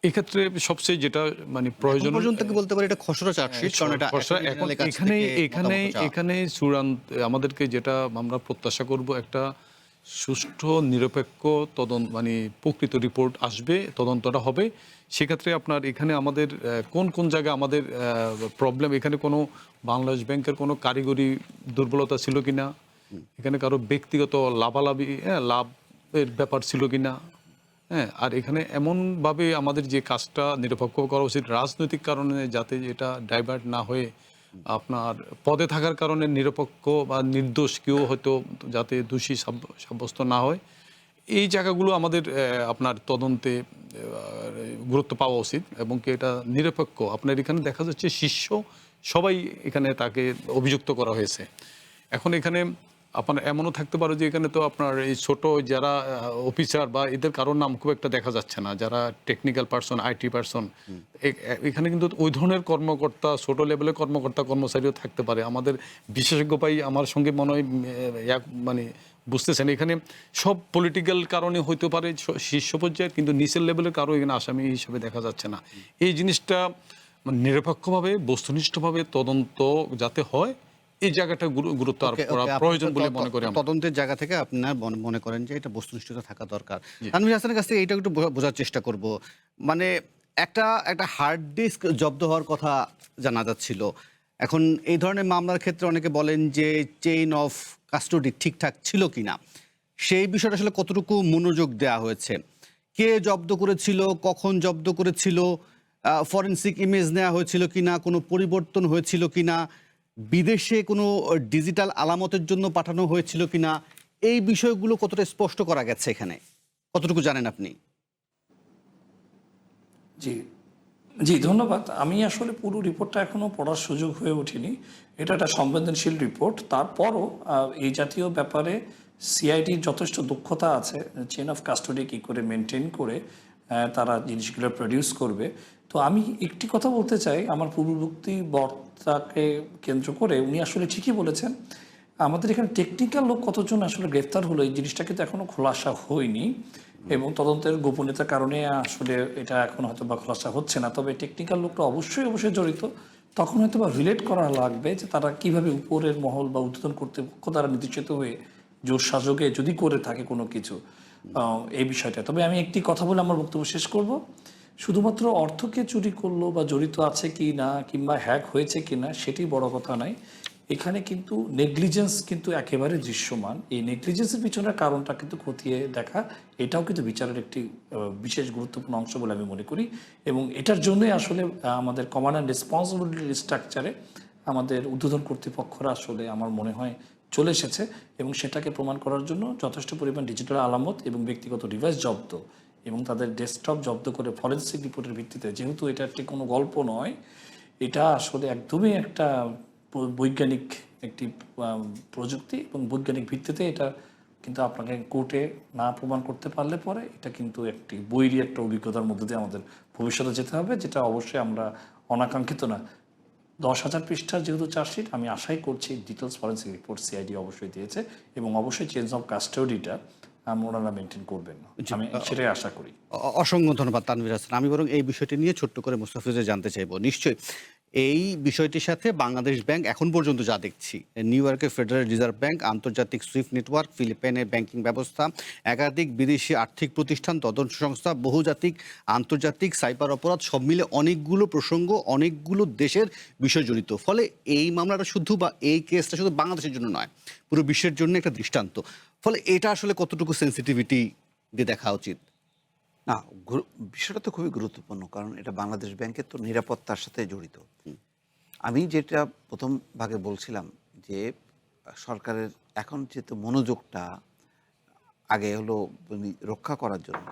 এক্ষেত্রে সবচেয়ে যেটা মানে এখন প্রয়োজন পর্যন্ত কি বলতে পারি এটা খসড়া চার্জশিট, কারণ এটা খসড়া অ্যাটর্নি এখন জেনারেলের কাছ এখানে থেকে এখানে মতামত চাওয়া। এখানে চূড়ান্ত আমাদেরকে যেটা আমরা প্রত্যাশা করব একটা সুষ্ঠু নিরপেক্ষ তদন্ত মানে প্রকৃত রিপোর্ট আসবে, তদন্তটা হবে। সেক্ষেত্রে আপনার এখানে আমাদের কোন কোন জায়গায় আমাদের প্রবলেম, এখানে কোনো বাংলাদেশ ব্যাংকের কোনো কারিগরি দুর্বলতা ছিল কিনা, এখানে কারো ব্যক্তিগত লাভালাভি লাভের ব্যাপার ছিল কিনা, হ্যাঁ, আর এখানে এমনভাবে আমাদের যে কাজটা নিরপেক্ষ করা উচিত রাজনৈতিক কারণে, যাতে এটা ডাইভার্ট না হয়ে আপনার পদে থাকার কারণে নিরপেক্ষ বা নির্দোষ কেউ হয়তো যাতে দোষী সাব্যস্ত না হয়, এই জায়গাগুলো আমাদের আপনার তদন্তে গুরুত্ব পাওয়া উচিত এবং কি এটা নিরপেক্ষ। আপনার এখানে দেখা যাচ্ছে শীর্ষ সবাই এখানে তাকে অভিযুক্ত করা হয়েছে। এখন এখানে আপনার এমনও থাকতে পারে যে এখানে তো আপনার এই ছোট যারা অফিসার বা এদের কারোর নাম খুব একটা দেখা যাচ্ছে না, যারা টেকনিক্যাল পার্সন, আইটি পার্সন, এখানে কিন্তু ওই ধরনের কর্মকর্তা, ছোট লেভেলের কর্মকর্তা কর্মচারীও থাকতে পারে। আমাদের বিশেষজ্ঞ পাই আমার সঙ্গে মনে হয় মানে বুঝতেছেন এখানে সব পলিটিক্যাল কারণে হইতে পারে শীর্ষ পর্যায়ে, কিন্তু নিচের লেভেলের কারো এখানে আসামি হিসেবে দেখা যাচ্ছে না। এই জিনিসটা মানে নিরপেক্ষভাবে বস্তুনিষ্ঠভাবে তদন্ত যাতে হয়, এই জায়গাটা গুরুত্ব আরোপ করা প্রয়োজন বলে মনে করি আমরা। তদন্তের জায়গা থেকে আপনার মনে করেন যে এটা বস্তুনিষ্ঠতা থাকা দরকার। তানভীর হাসানের কাছ থেকে এইটা একটু বোঝার চেষ্টা করব। মানে একটা হার্ড ডিস্ক জব্দ হওয়ার কথা জানা যাচ্ছিল। এখন এই ধরনের মামলার ক্ষেত্রে অনেকে বলেন যে চেইন অফ কাস্টোডি ঠিকঠাক ছিল কিনা, সেই বিষয়টা আসলে কতটুকু মনোযোগ দেওয়া হয়েছে, কে জব্দ করেছিল, কখন জব্দ করেছিল, ফরেনসিক ইমেজ নেওয়া হয়েছিল কিনা, কোনো পরিবর্তন হয়েছিল কিনা, বিদেশে কোনো ডিজিটাল আলামতের জন্য পাঠানো হয়েছিল কিনা, এই বিষয়গুলো কতটা স্পষ্ট করা গেছে এখানে, কতটুকু জানেন আপনি? জি জি, ধন্যবাদ। আমি আসলে পুরো রিপোর্টটা এখনও পড়ার সুযোগ হয়ে ওঠেনি। এটা একটা সংবেদনশীল রিপোর্ট। তারপরও এই জাতীয় ব্যাপারে সিআইডির যথেষ্ট দক্ষতা আছে, চেন অফ কাস্টোডি কী করে মেনটেন করে তারা জিনিসগুলো প্রডিউস করবে। তো আমি একটি কথা বলতে চাই, আমার পূর্ববর্তী বক্তাকে কেন্দ্র করে উনি আসলে ঠিকই বলেছেন। আমাদের এখানে টেকনিক্যাল লোক কতজন আসলে গ্রেফতার হলো এই জিনিসটা কিন্তু এখনও খোলাসা হয়নি, এবং তদন্তের গোপনীয়তার কারণে আসলে এটা এখন হয়তো বা খোলাসা হচ্ছে না। তবে টেকনিক্যাল লোকটা অবশ্যই জড়িত। তখন হয়তো বা রিলেট করা লাগবে যে তারা কিভাবে উপরের মহল বা ঊর্ধ্বতন কর্তৃপক্ষ দ্বারা নির্দেশিত হয়ে জোর সাজকে যদি করে থাকে কোনো কিছু এই বিষয়টা। তবে আমি একটি কথা বলে আমার বক্তব্য শেষ করব। শুধুমাত্র অর্থকে চুরি করলো বা জড়িত আছে কি না, কিংবা হ্যাক হয়েছে কি না, সেটি বড় কথা নয়। এখানে কিন্তু নেগলিজেন্স কিন্তু একেবারে দৃশ্যমান। এই নেগলিজেন্সের পিছনের কারণটা কিন্তু খতিয়ে দেখা, এটাও কিন্তু বিচারের একটি বিশেষ গুরুত্বপূর্ণ অংশ বলে আমি মনে করি। এবং এটার জন্যই আসলে আমাদের কমান্ড অ্যান্ড রেসপন্সিবিলিটি স্ট্রাকচারে আমাদের ঊর্ধ্বতন কর্তৃপক্ষরা আসলে আমার মনে হয় চলে এসেছে, এবং সেটাকে প্রমাণ করার জন্য যথেষ্ট পরিমাণ ডিজিটাল আলামত এবং ব্যক্তিগত ডিভাইস জব্দ এবং তাদের ডেস্কটপ জব্দ করে ফরেনসিক রিপোর্টের ভিত্তিতে, যেহেতু এটা একটি কোনো গল্প নয়, এটা আসলে একদমই একটা বৈজ্ঞানিক একটি প্রযুক্তি এবং বৈজ্ঞানিক ভিত্তিতে এটা কিন্তু আপনাকে কোর্টে না প্রমাণ করতে পারলে পরে এটা কিন্তু একটি বৈরী একটা অভিজ্ঞতার মধ্যে দিয়ে আমাদের ভবিষ্যতে যেতে হবে, যেটা অবশ্যই আমরা অনাকাঙ্ক্ষিত না। 10,000 পৃষ্ঠার যেহেতু চার্জশিট, আমি আশাই করছি ডিটেলস ফরেনসিক রিপোর্ট সিআইডি অবশ্যই দিয়েছে, এবং অবশ্যই চেঞ্জ অফ কাস্টোডিটা ওনারা মেনটেন করবেন না, আমি সেটাই আশা করি। অসংখ্য ধন্যবাদ তানভীর হাসান। আমি বরং এই বিষয়টি নিয়ে ছোট্ট করে মুস্তাফিজে জানতে চাইবো। নিশ্চয়ই এই বিষয়টির সাথে বাংলাদেশ ব্যাংক এখন পর্যন্ত যা দেখছি, নিউ ইয়র্কের ফেডারেল রিজার্ভ ব্যাংক, আন্তর্জাতিক সুইফট নেটওয়ার্ক, ফিলিপাইনের ব্যাংকিং ব্যবস্থা, একাধিক বিদেশি আর্থিক প্রতিষ্ঠান, তদন্ত সংস্থা, বহুজাতিক আন্তর্জাতিক সাইবার অপরাধ, সব মিলে অনেকগুলো প্রসঙ্গ, অনেকগুলো দেশের বিষয় জড়িত। ফলে এই মামলাটা শুধু বা এই কেসটা শুধু বাংলাদেশের জন্য নয়, পুরো বিশ্বের জন্য একটা দৃষ্টান্ত। ফলে এটা আসলে কতটুকু সেন্সিটিভিটি দিয়ে দেখা উচিত? না, বিষয়টা তো খুবই গুরুত্বপূর্ণ, কারণ এটা বাংলাদেশ ব্যাংকের তো নিরাপত্তার সাথে জড়িত। আমি যেটা প্রথম ভাগে বলছিলাম যে সরকারের এখন যেহেতু মনোযোগটা আগে হলো রক্ষা করার জন্য,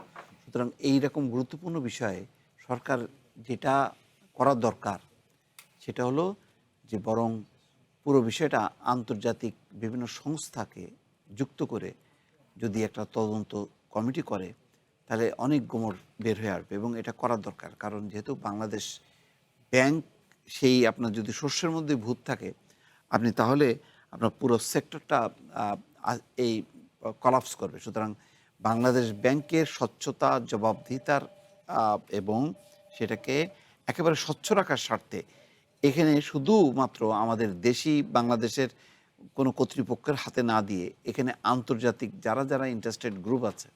সুতরাং এই রকম গুরুত্বপূর্ণ বিষয়ে সরকার যেটা করার দরকার সেটা হলো যে বরং পুরো বিষয়টা আন্তর্জাতিক বিভিন্ন সংস্থাকে যুক্ত করে যদি একটা তদন্ত কমিটি করে তাহলে অনেক গোমর বের হয়ে আসবে এবং এটা করার দরকার। কারণ যেহেতু বাংলাদেশ ব্যাংক সেই আপনার যদি শস্যের মধ্যে ভূত থাকে আপনি তাহলে আপনার পুরো সেক্টরটা এই কলাপস করবে। সুতরাং বাংলাদেশ ব্যাংকের স্বচ্ছতা, জবাবদিহিতার এবং সেটাকে একেবারে স্বচ্ছ রাখার স্বার্থে এখানে শুধুমাত্র আমাদের দেশি বাংলাদেশের কোনো কর্তৃপক্ষের হাতে না দিয়ে এখানে আন্তর্জাতিক যারা যারা ইন্টারেস্টেড গ্রুপ আছে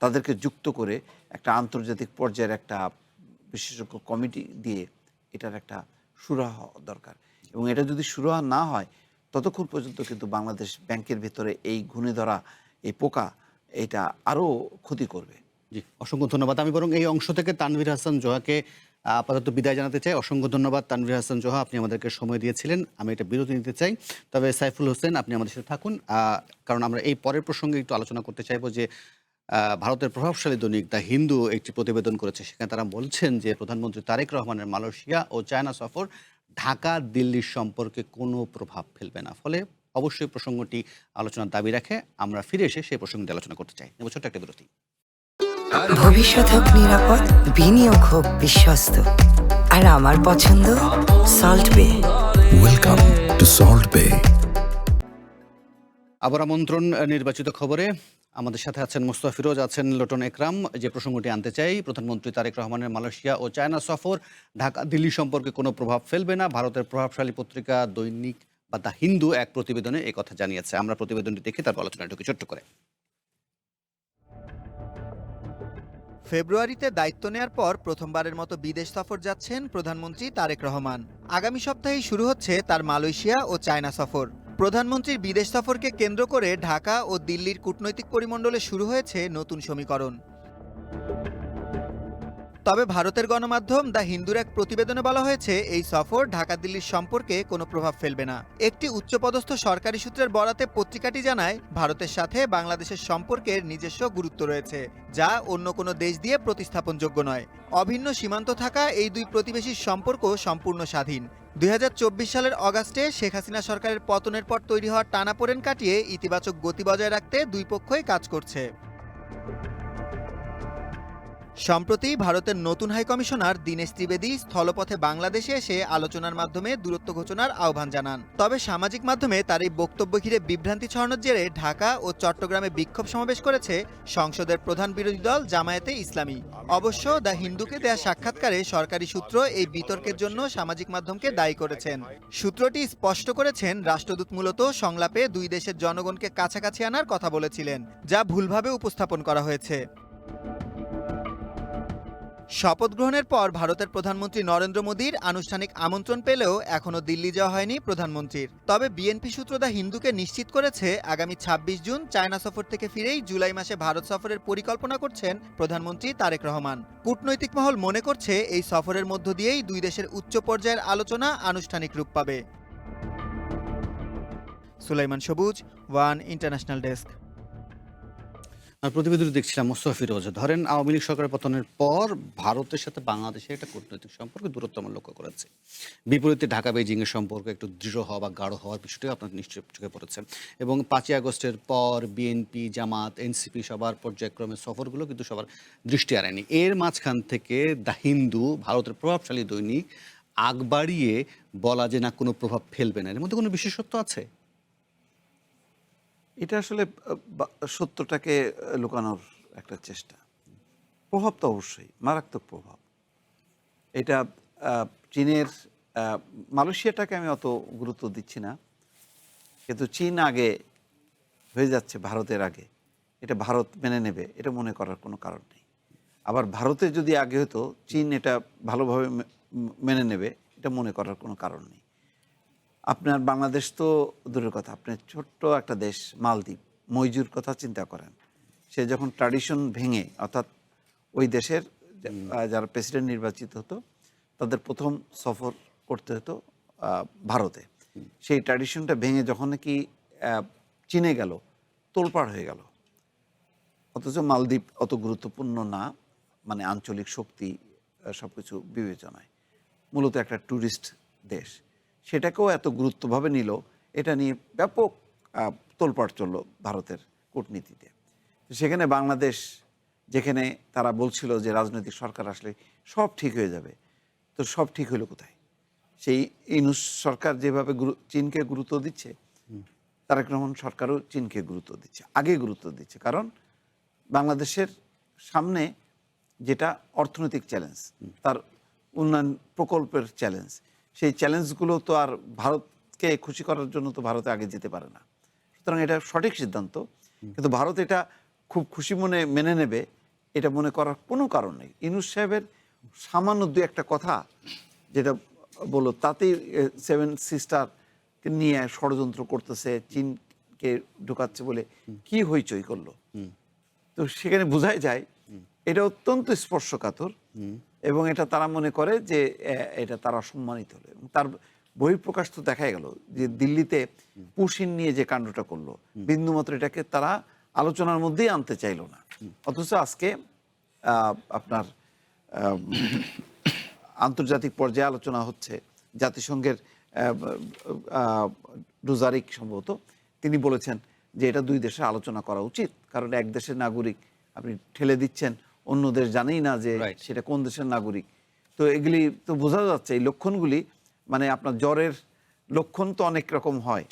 তাদেরকে যুক্ত করে একটা আন্তর্জাতিক পর্যায়ের একটা বিশেষজ্ঞ কমিটি দিয়ে এটার একটা সুরাহা হওয়া দরকার। এবং এটা যদি সুরাহা না হয় ততক্ষণ পর্যন্ত কিন্তু বাংলাদেশ ব্যাংকের ভিতরে এই ঘুণে ধরা এই পোকা এটা আরও ক্ষতি করবে। জি, অসংখ্য ধন্যবাদ। আমি বরং এই অংশ থেকে তানভীর হাসান জোহাকে আপাতত বিদায় জানাতে চাই। অসংখ্য ধন্যবাদ তানভীর হাসান জোহা, আপনি আমাদেরকে সময় দিয়েছিলেন। আমি এটা বিরতি নিতে চাই। তবে সাইফুল হোসেন আপনি আমাদের সাথে থাকুন, কারণ আমরা এই পরের প্রসঙ্গে একটু আলোচনা করতে চাইবো যে ভারতের প্রভাবশালী দৈনিক দ্য হিন্দু একটি প্রতিবেদন করেছে। সেখানে তারা বলছেন যে প্রধানমন্ত্রী তারেক রহমানের মালয়েশিয়া ও চায়না সফর ঢাকা দিল্লির সম্পর্কে কোনো প্রভাব ফেলবে না। ফলে অবশ্যই প্রসঙ্গটি আলোচনার দাবি রাখে। আমরা ফিরে এসে সেই প্রসঙ্গে আলোচনা করতে চাই। নেব ছোট্ট একটা বিরতি। ভবিষ্যৎ হোক নিরাপদ, বিনিয়োগ হোক বিশ্বস্ত, আর আমার পছন্দ সল্ট বে। Welcome to Salt Bay. আবার আমন্ত্রণ নির্বাচিত খবরে। আমাদের সাথে আছেন মোস্তফা ফিরোজ, আছেন লোটন একরাম। যে প্রসঙ্গটি আনতে চাই, প্রধানমন্ত্রী তারেক রহমানের মালয়েশিয়া ও চায়না সফর ঢাকা দিল্লি সম্পর্কে কোনো প্রভাব ফেলবে না। ভারতের প্রভাবশালী পত্রিকা দৈনিক বা দ্য হিন্দু এক প্রতিবেদনে এই কথা জানিয়েছে। আমরা প্রতিবেদনটি দেখে তারপর আলোচনা ঢুকি ছোট্ট করে। ফেব্রুয়ারিতে দায়িত্ব নেয়ার পর প্রথমবারের মতো বিদেশ সফর যাচ্ছেন প্রধানমন্ত্রী তারেক রহমান। আগামী সপ্তাহেই শুরু হচ্ছে তার মালয়েশিয়া ও চায়না সফর। প্রধানমন্ত্রীর বিদেশ সফরকে কেন্দ্র করে ঢাকা ও দিল্লির কূটনৈতিক পরিমণ্ডলে শুরু হয়েছে নতুন সমীকরণ। তবে ভারতের গণমাধ্যম দ্য হিন্দুর এক প্রতিবেদনে বলা হয়েছে এই সফর ঢাকা দিল্লির সম্পর্কে কোনো প্রভাব ফেলবে না। একটি উচ্চপদস্থ সরকারি সূত্রের বরাতে পত্রিকাটি জানায় ভারতের সাথে বাংলাদেশের সম্পর্কের নিজস্ব গুরুত্ব রয়েছে, যা অন্য কোনো দেশ দিয়ে প্রতিস্থাপনযোগ্য নয়। অভিন্ন সীমান্ত থাকা এই দুই প্রতিবেশীর সম্পর্ক সম্পূর্ণ স্বাধীন। 2024 সালের অগাস্টে শেখ হাসিনা সরকারের পতনের পর তৈরি হওয়া টানাপোড়েন কাটিয়ে ইতিবাচক গতি বজায় রাখতে দুই পক্ষই কাজ করছে। সম্প্রতি ভারতের নতুন হাইকমিশনার দীনেশ ত্রিবেদী স্থলপথে বাংলাদেশে এসে আলোচনার মাধ্যমে দূরত্ব ঘোষণার আহ্বান জানান। তবে সামাজিক মাধ্যমে তার এই বক্তব্য ঘিরে বিভ্রান্তি ছড়ানোর জেরে ঢাকা ও চট্টগ্রামে বিক্ষোভ সমাবেশ করেছে সংসদের প্রধান বিরোধী দল জামায়াতে ইসলামী। অবশ্য দ্য হিন্দুকে দেয়া সাক্ষাৎকারে সরকারি সূত্র এই বিতর্কের জন্য সামাজিক মাধ্যমকে দায়ী করেছেন। সূত্রটি স্পষ্ট করেছেন রাষ্ট্রদূত মূলত সংলাপে দুই দেশের জনগণকে কাছাকাছি আনার কথা বলেছিলেন, যা ভুলভাবে উপস্থাপন করা হয়েছে। শপথ গ্রহণের পর ভারতের প্রধানমন্ত্রী নরেন্দ্র মোদীর আনুষ্ঠানিক আমন্ত্রণ পেলেও এখনও দিল্লি যাওয়া হয়নি প্রধানমন্ত্রীর। তবে বিএনপি সূত্র দ্য হিন্দুকে নিশ্চিত করেছে আগামী 26 জুন চায়না সফর থেকে ফিরেই জুলাই মাসে ভারত সফরের পরিকল্পনা করছেন প্রধানমন্ত্রী তারেক রহমান। কূটনৈতিক মহল মনে করছে এই সফরের মধ্য দিয়েই দুই দেশের উচ্চ পর্যায়ের আলোচনা আনুষ্ঠানিক রূপ পাবে। সুলাইমান সবুজ, ওয়ান ইন্টারন্যাশনাল ডেস্ক। প্রতিবেদন দেখছিলাম মোস্তফা ফিরোজ। ধরেন আওয়ামী লীগ সরকারের পতনের পর ভারতের সাথে বাংলাদেশের একটা কূটনৈতিক সম্পর্ক দূরত্ব আমরা লক্ষ্য করেছে। বিপরীতে ঢাকা বেজিং এর সম্পর্ক একটু দৃঢ় হওয়া বা গাঢ় হওয়ার বিষয়টি আপনার নিশ্চয়ই চোখে পড়েছে। এবং 5ই আগস্টের পর বিএনপি, জামাত, এনসিপি সবার পর্যায়ক্রমে সফরগুলো কিন্তু সবার দৃষ্টি এড়ায়নি। এর মাঝখান থেকে দ্য হিন্দু, ভারতের প্রভাবশালী দৈনিক, আগ বাড়িয়ে বলা যে না কোনো প্রভাব ফেলবে না, এর মধ্যে কোনো বিশেষত্ব আছে? এটা আসলে সত্যটাকে লুকানোর একটা চেষ্টা। প্রভাব তো অবশ্যই মারাত্মক প্রভাব। এটা চীনের মালয়েশিয়াটাকে আমি অত গুরুত্ব দিচ্ছি না, কিন্তু চীন আগে হয়ে যাচ্ছে ভারতের আগে, এটা ভারত মেনে নেবে এটা মনে করার কোনো কারণ নেই। আবার ভারতে যদি আগে হতো চীন এটা ভালোভাবে মেনে নেবে এটা মনে করার কোনো কারণ নেই। আপনার বাংলাদেশ তো দূরের কথা, আপনার ছোট্ট একটা দেশ মালদ্বীপ, মইজুর কথা চিন্তা করেন। সে যখন ট্র্যাডিশন ভেঙে, অর্থাৎ ওই দেশের যারা প্রেসিডেন্ট নির্বাচিত হতো তাদের প্রথম সফর করতে হতো ভারতে, সেই ট্র্যাডিশনটা ভেঙে যখন নাকি চীনে গেল তোলপাড় হয়ে গেল। অথচ মালদ্বীপ অত গুরুত্বপূর্ণ না, মানে আঞ্চলিক শক্তি সব কিছু বিবেচনায়, মূলত একটা ট্যুরিস্ট দেশ, সেটাকেও এত গুরুত্বভাবে নিল, এটা নিয়ে ব্যাপক তোলপাড় চলল ভারতের কূটনীতিতে। সেখানে বাংলাদেশ, যেখানে তারা বলছিল যে রাজনৈতিক সরকার আসলে সব ঠিক হয়ে যাবে, তো সব ঠিক হলো কোথায়? সেই ইউনূস সরকার যেভাবে চীনকে গুরুত্ব দিচ্ছে, তারেক রহমান সরকারও চীনকে গুরুত্ব দিচ্ছে, আগে গুরুত্ব দিচ্ছে। কারণ বাংলাদেশের সামনে যেটা অর্থনৈতিক চ্যালেঞ্জ, তার উন্নয়ন প্রকল্পের চ্যালেঞ্জ, সেই চ্যালেঞ্জগুলো তো আর ভারতকে খুশি করার জন্য তো ভারতে আগে যেতে পারে না। সুতরাং এটা সঠিক সিদ্ধান্ত, কিন্তু ভারত এটা খুব খুশি মনে মেনে নেবে এটা মনে করার কোনো কারণ নেই। ইউনূস সাহেবের সামান্য দু একটা কথা যেটা বললো, তাতেই সেভেন সিস্টারকে নিয়ে ষড়যন্ত্র করতেছে, চীনকে ঢুকাচ্ছে বলে কি হইচই করলো। তো সেখানে বোঝাই যায় এটা অত্যন্ত স্পর্শকাতর, এবং এটা তারা মনে করে যে এটা তারা সম্মানিত হলো। এবং তার বহিঃপ্রকাশ তো দেখাই গেল যে দিল্লিতে পুশিন নিয়ে যে কাণ্ডটা করলো, বিন্দুমাত্র এটাকে তারা আলোচনার মধ্যেই আনতে চাইলো না। অথচ আজকে আপনার আন্তর্জাতিক পর্যায়ে আলোচনা হচ্ছে, জাতিসংঘের ডুজারিক সম্ভবত তিনি বলেছেন যে এটা দুই দেশে আলোচনা করা উচিত, কারণ এক দেশের নাগরিক আপনি ঠেলে দিচ্ছেন, অন্য দেশ জানেই না যে সেটা কোন দেশের নাগরিক। তো এগুলি তো বোঝা যাচ্ছে, এই লক্ষণগুলি, মানে আপনার জ্বরের লক্ষণ তো অনেক রকম হয়,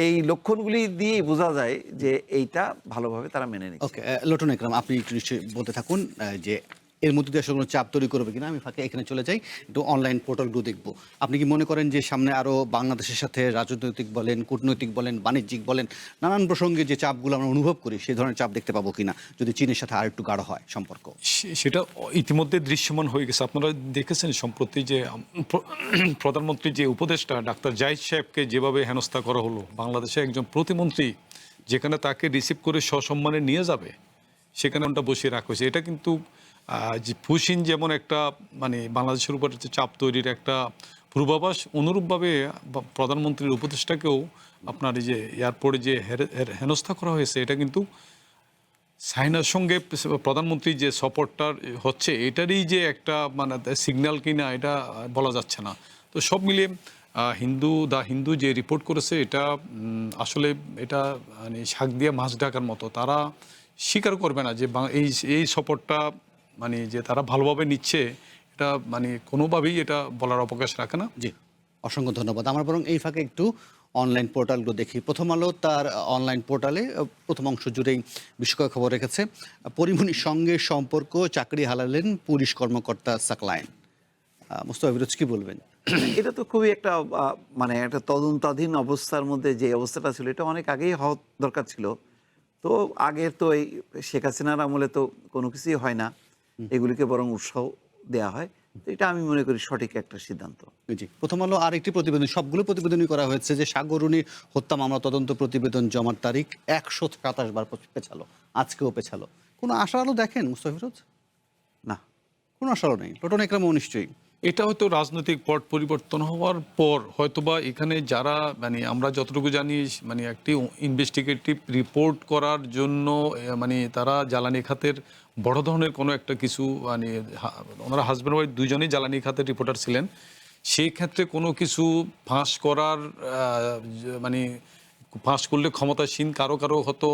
এই লক্ষণগুলি দিয়েই বোঝা যায় যে এইটা ভালোভাবে তারা মেনে নিচ্ছে। ওকে, লোটন একরাম, আপনি একটু নিশ্চয়ই বলতে থাকুন যে এর মধ্যে দিয়ে আসলে কোনো চাপ তৈরি করবে কিনা। আমি ফাঁকে এখানে চলে যাই, একটু অনলাইন পোর্টালগুলো দেখবো। আপনি কি মনে করেন যে সামনে আরও বাংলাদেশের সাথে রাজনৈতিক বলেন, কূটনৈতিক বলেন, বাণিজ্যিক বলেন, নানান প্রসঙ্গে যে চাপগুলো আমরা অনুভব করি, সেই ধরনের চাপ দেখতে পাবো কিনা যদি চীনের সাথে আর একটু গাঢ় হয় সম্পর্ক? সেটা ইতিমধ্যে দৃশ্যমান হয়ে গেছে। আপনারা দেখেছেন সম্প্রতি যে প্রধানমন্ত্রী যে উপদেষ্টা ডাক্তার জাহিদ সাহেবকে যেভাবে হেনস্থা করা হলো, বাংলাদেশে একজন প্রতিমন্ত্রী যেখানে তাকে রিসিভ করে সসম্মানে নিয়ে যাবে, সেখানে ওটা বসিয়ে রাখা হয়েছে। এটা কিন্তু যে পুশিন যেমন একটা মানে বাংলাদেশের উপর চাপ তৈরির একটা পূর্বাভাস, অনুরূপভাবে প্রধানমন্ত্রীর উপদেষ্টাকেও আপনার এই যে এয়ারপোর্টে যে হেনস্থা করা হয়েছে, এটা কিন্তু চায়নার সঙ্গে প্রধানমন্ত্রী যে সাপোর্টটা হচ্ছে, এটারই যে একটা মানে সিগন্যাল কিনা এটা বলা যাচ্ছে না। তো সব মিলিয়ে হিন্দু যে রিপোর্ট করেছে, এটা আসলে এটা মানে শাক দিয়ে মাছ ঢাকার মতো। তারা স্বীকার করবে না যে এই সাপোর্টটা মানে যে তারা ভালোভাবে নিচ্ছে, এটা মানে কোনোভাবেই এটা বলার অবকাশ রাখে না। জি, অসংখ্য ধন্যবাদ। আমার বরং এই ফাঁকে একটু অনলাইন পোর্টালগুলো দেখি। প্রথম আলো তার অনলাইন পোর্টালে প্রথম অংশ জুড়েই বিস্ময়কর খবর রেখেছে। পরিমণির সঙ্গে সম্পর্ক, চাকরি হারালেন পুলিশ কর্মকর্তা সাকলায়েন। মোস্তফা ফিরোজ, কি বলবেন? এটা তো খুবই একটা মানে একটা তদন্তাধীন অবস্থার মধ্যে যে অবস্থাটা ছিল, এটা অনেক আগেই হওয়া দরকার ছিল। তো আগের তো এই শেখ হাসিনার আমলে তো কোনো কিছুই হয় না, এগুলিকে বরং উৎসাহ দেওয়া হয়। তো এটা আমি মনে করি সঠিক একটা সিদ্ধান্ত। জি, প্রথম আলো আরেকটি প্রতিবেদন, সবগুলো প্রতিবেদনই করা হয়েছে যে সাগররুনি হত্যা মামলা তদন্ত প্রতিবেদন জমার তারিখ 127 বার পেছালো, আজকেও পেছালো। কোনো আশার আলো দেখেন মুস্তফা ফিরোজ? না, কোনো আশার আলো নেই। লোটন একরামও নিশ্চয়ই। এটা হয়তো রাজনৈতিক পট পরিবর্তন হওয়ার পর হয়তোবা এখানে যারা মানে আমরা যতটুকু জানি মানে একটি ইনভেস্টিগেটিভ রিপোর্ট করার জন্য মানে তারা জ্বালানি খাতের বড় ধরনের কোনো একটা কিছু মানে ওনারা হাজব্যান্ড ওয়াইফ দুইজনেই জ্বালানি খাতের রিপোর্টার ছিলেন, সেই ক্ষেত্রে কোনো কিছু ফাঁস করার মানে ফাঁস করলে ক্ষমতাসীন কারো হয়তো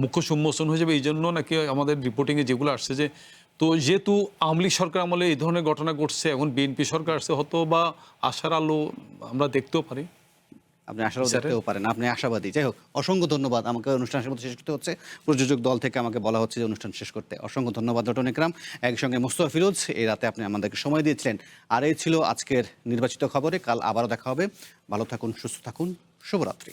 মুখ্য সম্মোচন হয়ে যাবে। এই জন্য নাকি আমাদের রিপোর্টিংয়ে যেগুলো আসছে যে, তো যেহেতু আওয়ামী লীগ সরকার আমলে এই ধরনের ঘটনা ঘটছে, এখন বিএনপি সরকার আসছে, হয়তো বা আশার আলো আমরা দেখতেও পারি। আপনি আশাবাদী দেখতেও পারেন, আপনি আশাবাদী। যাই হোক, অসংখ্য ধন্যবাদ। আমাকে অনুষ্ঠান শেষ করতে হচ্ছে, প্রযোজক দল থেকে আমাকে বলা হচ্ছে যে অনুষ্ঠান শেষ করতে। অসংখ্য ধন্যবাদ লোটন একরাম, একই সঙ্গে মোস্তফা ফিরোজ। এই রাতে আপনি আমাদেরকে সময় দিয়েছিলেন। আর এই ছিল আজকের নির্বাচিত খবরে। কাল আবারও দেখা হবে। ভালো থাকুন, সুস্থ থাকুন, শুভরাত্রি।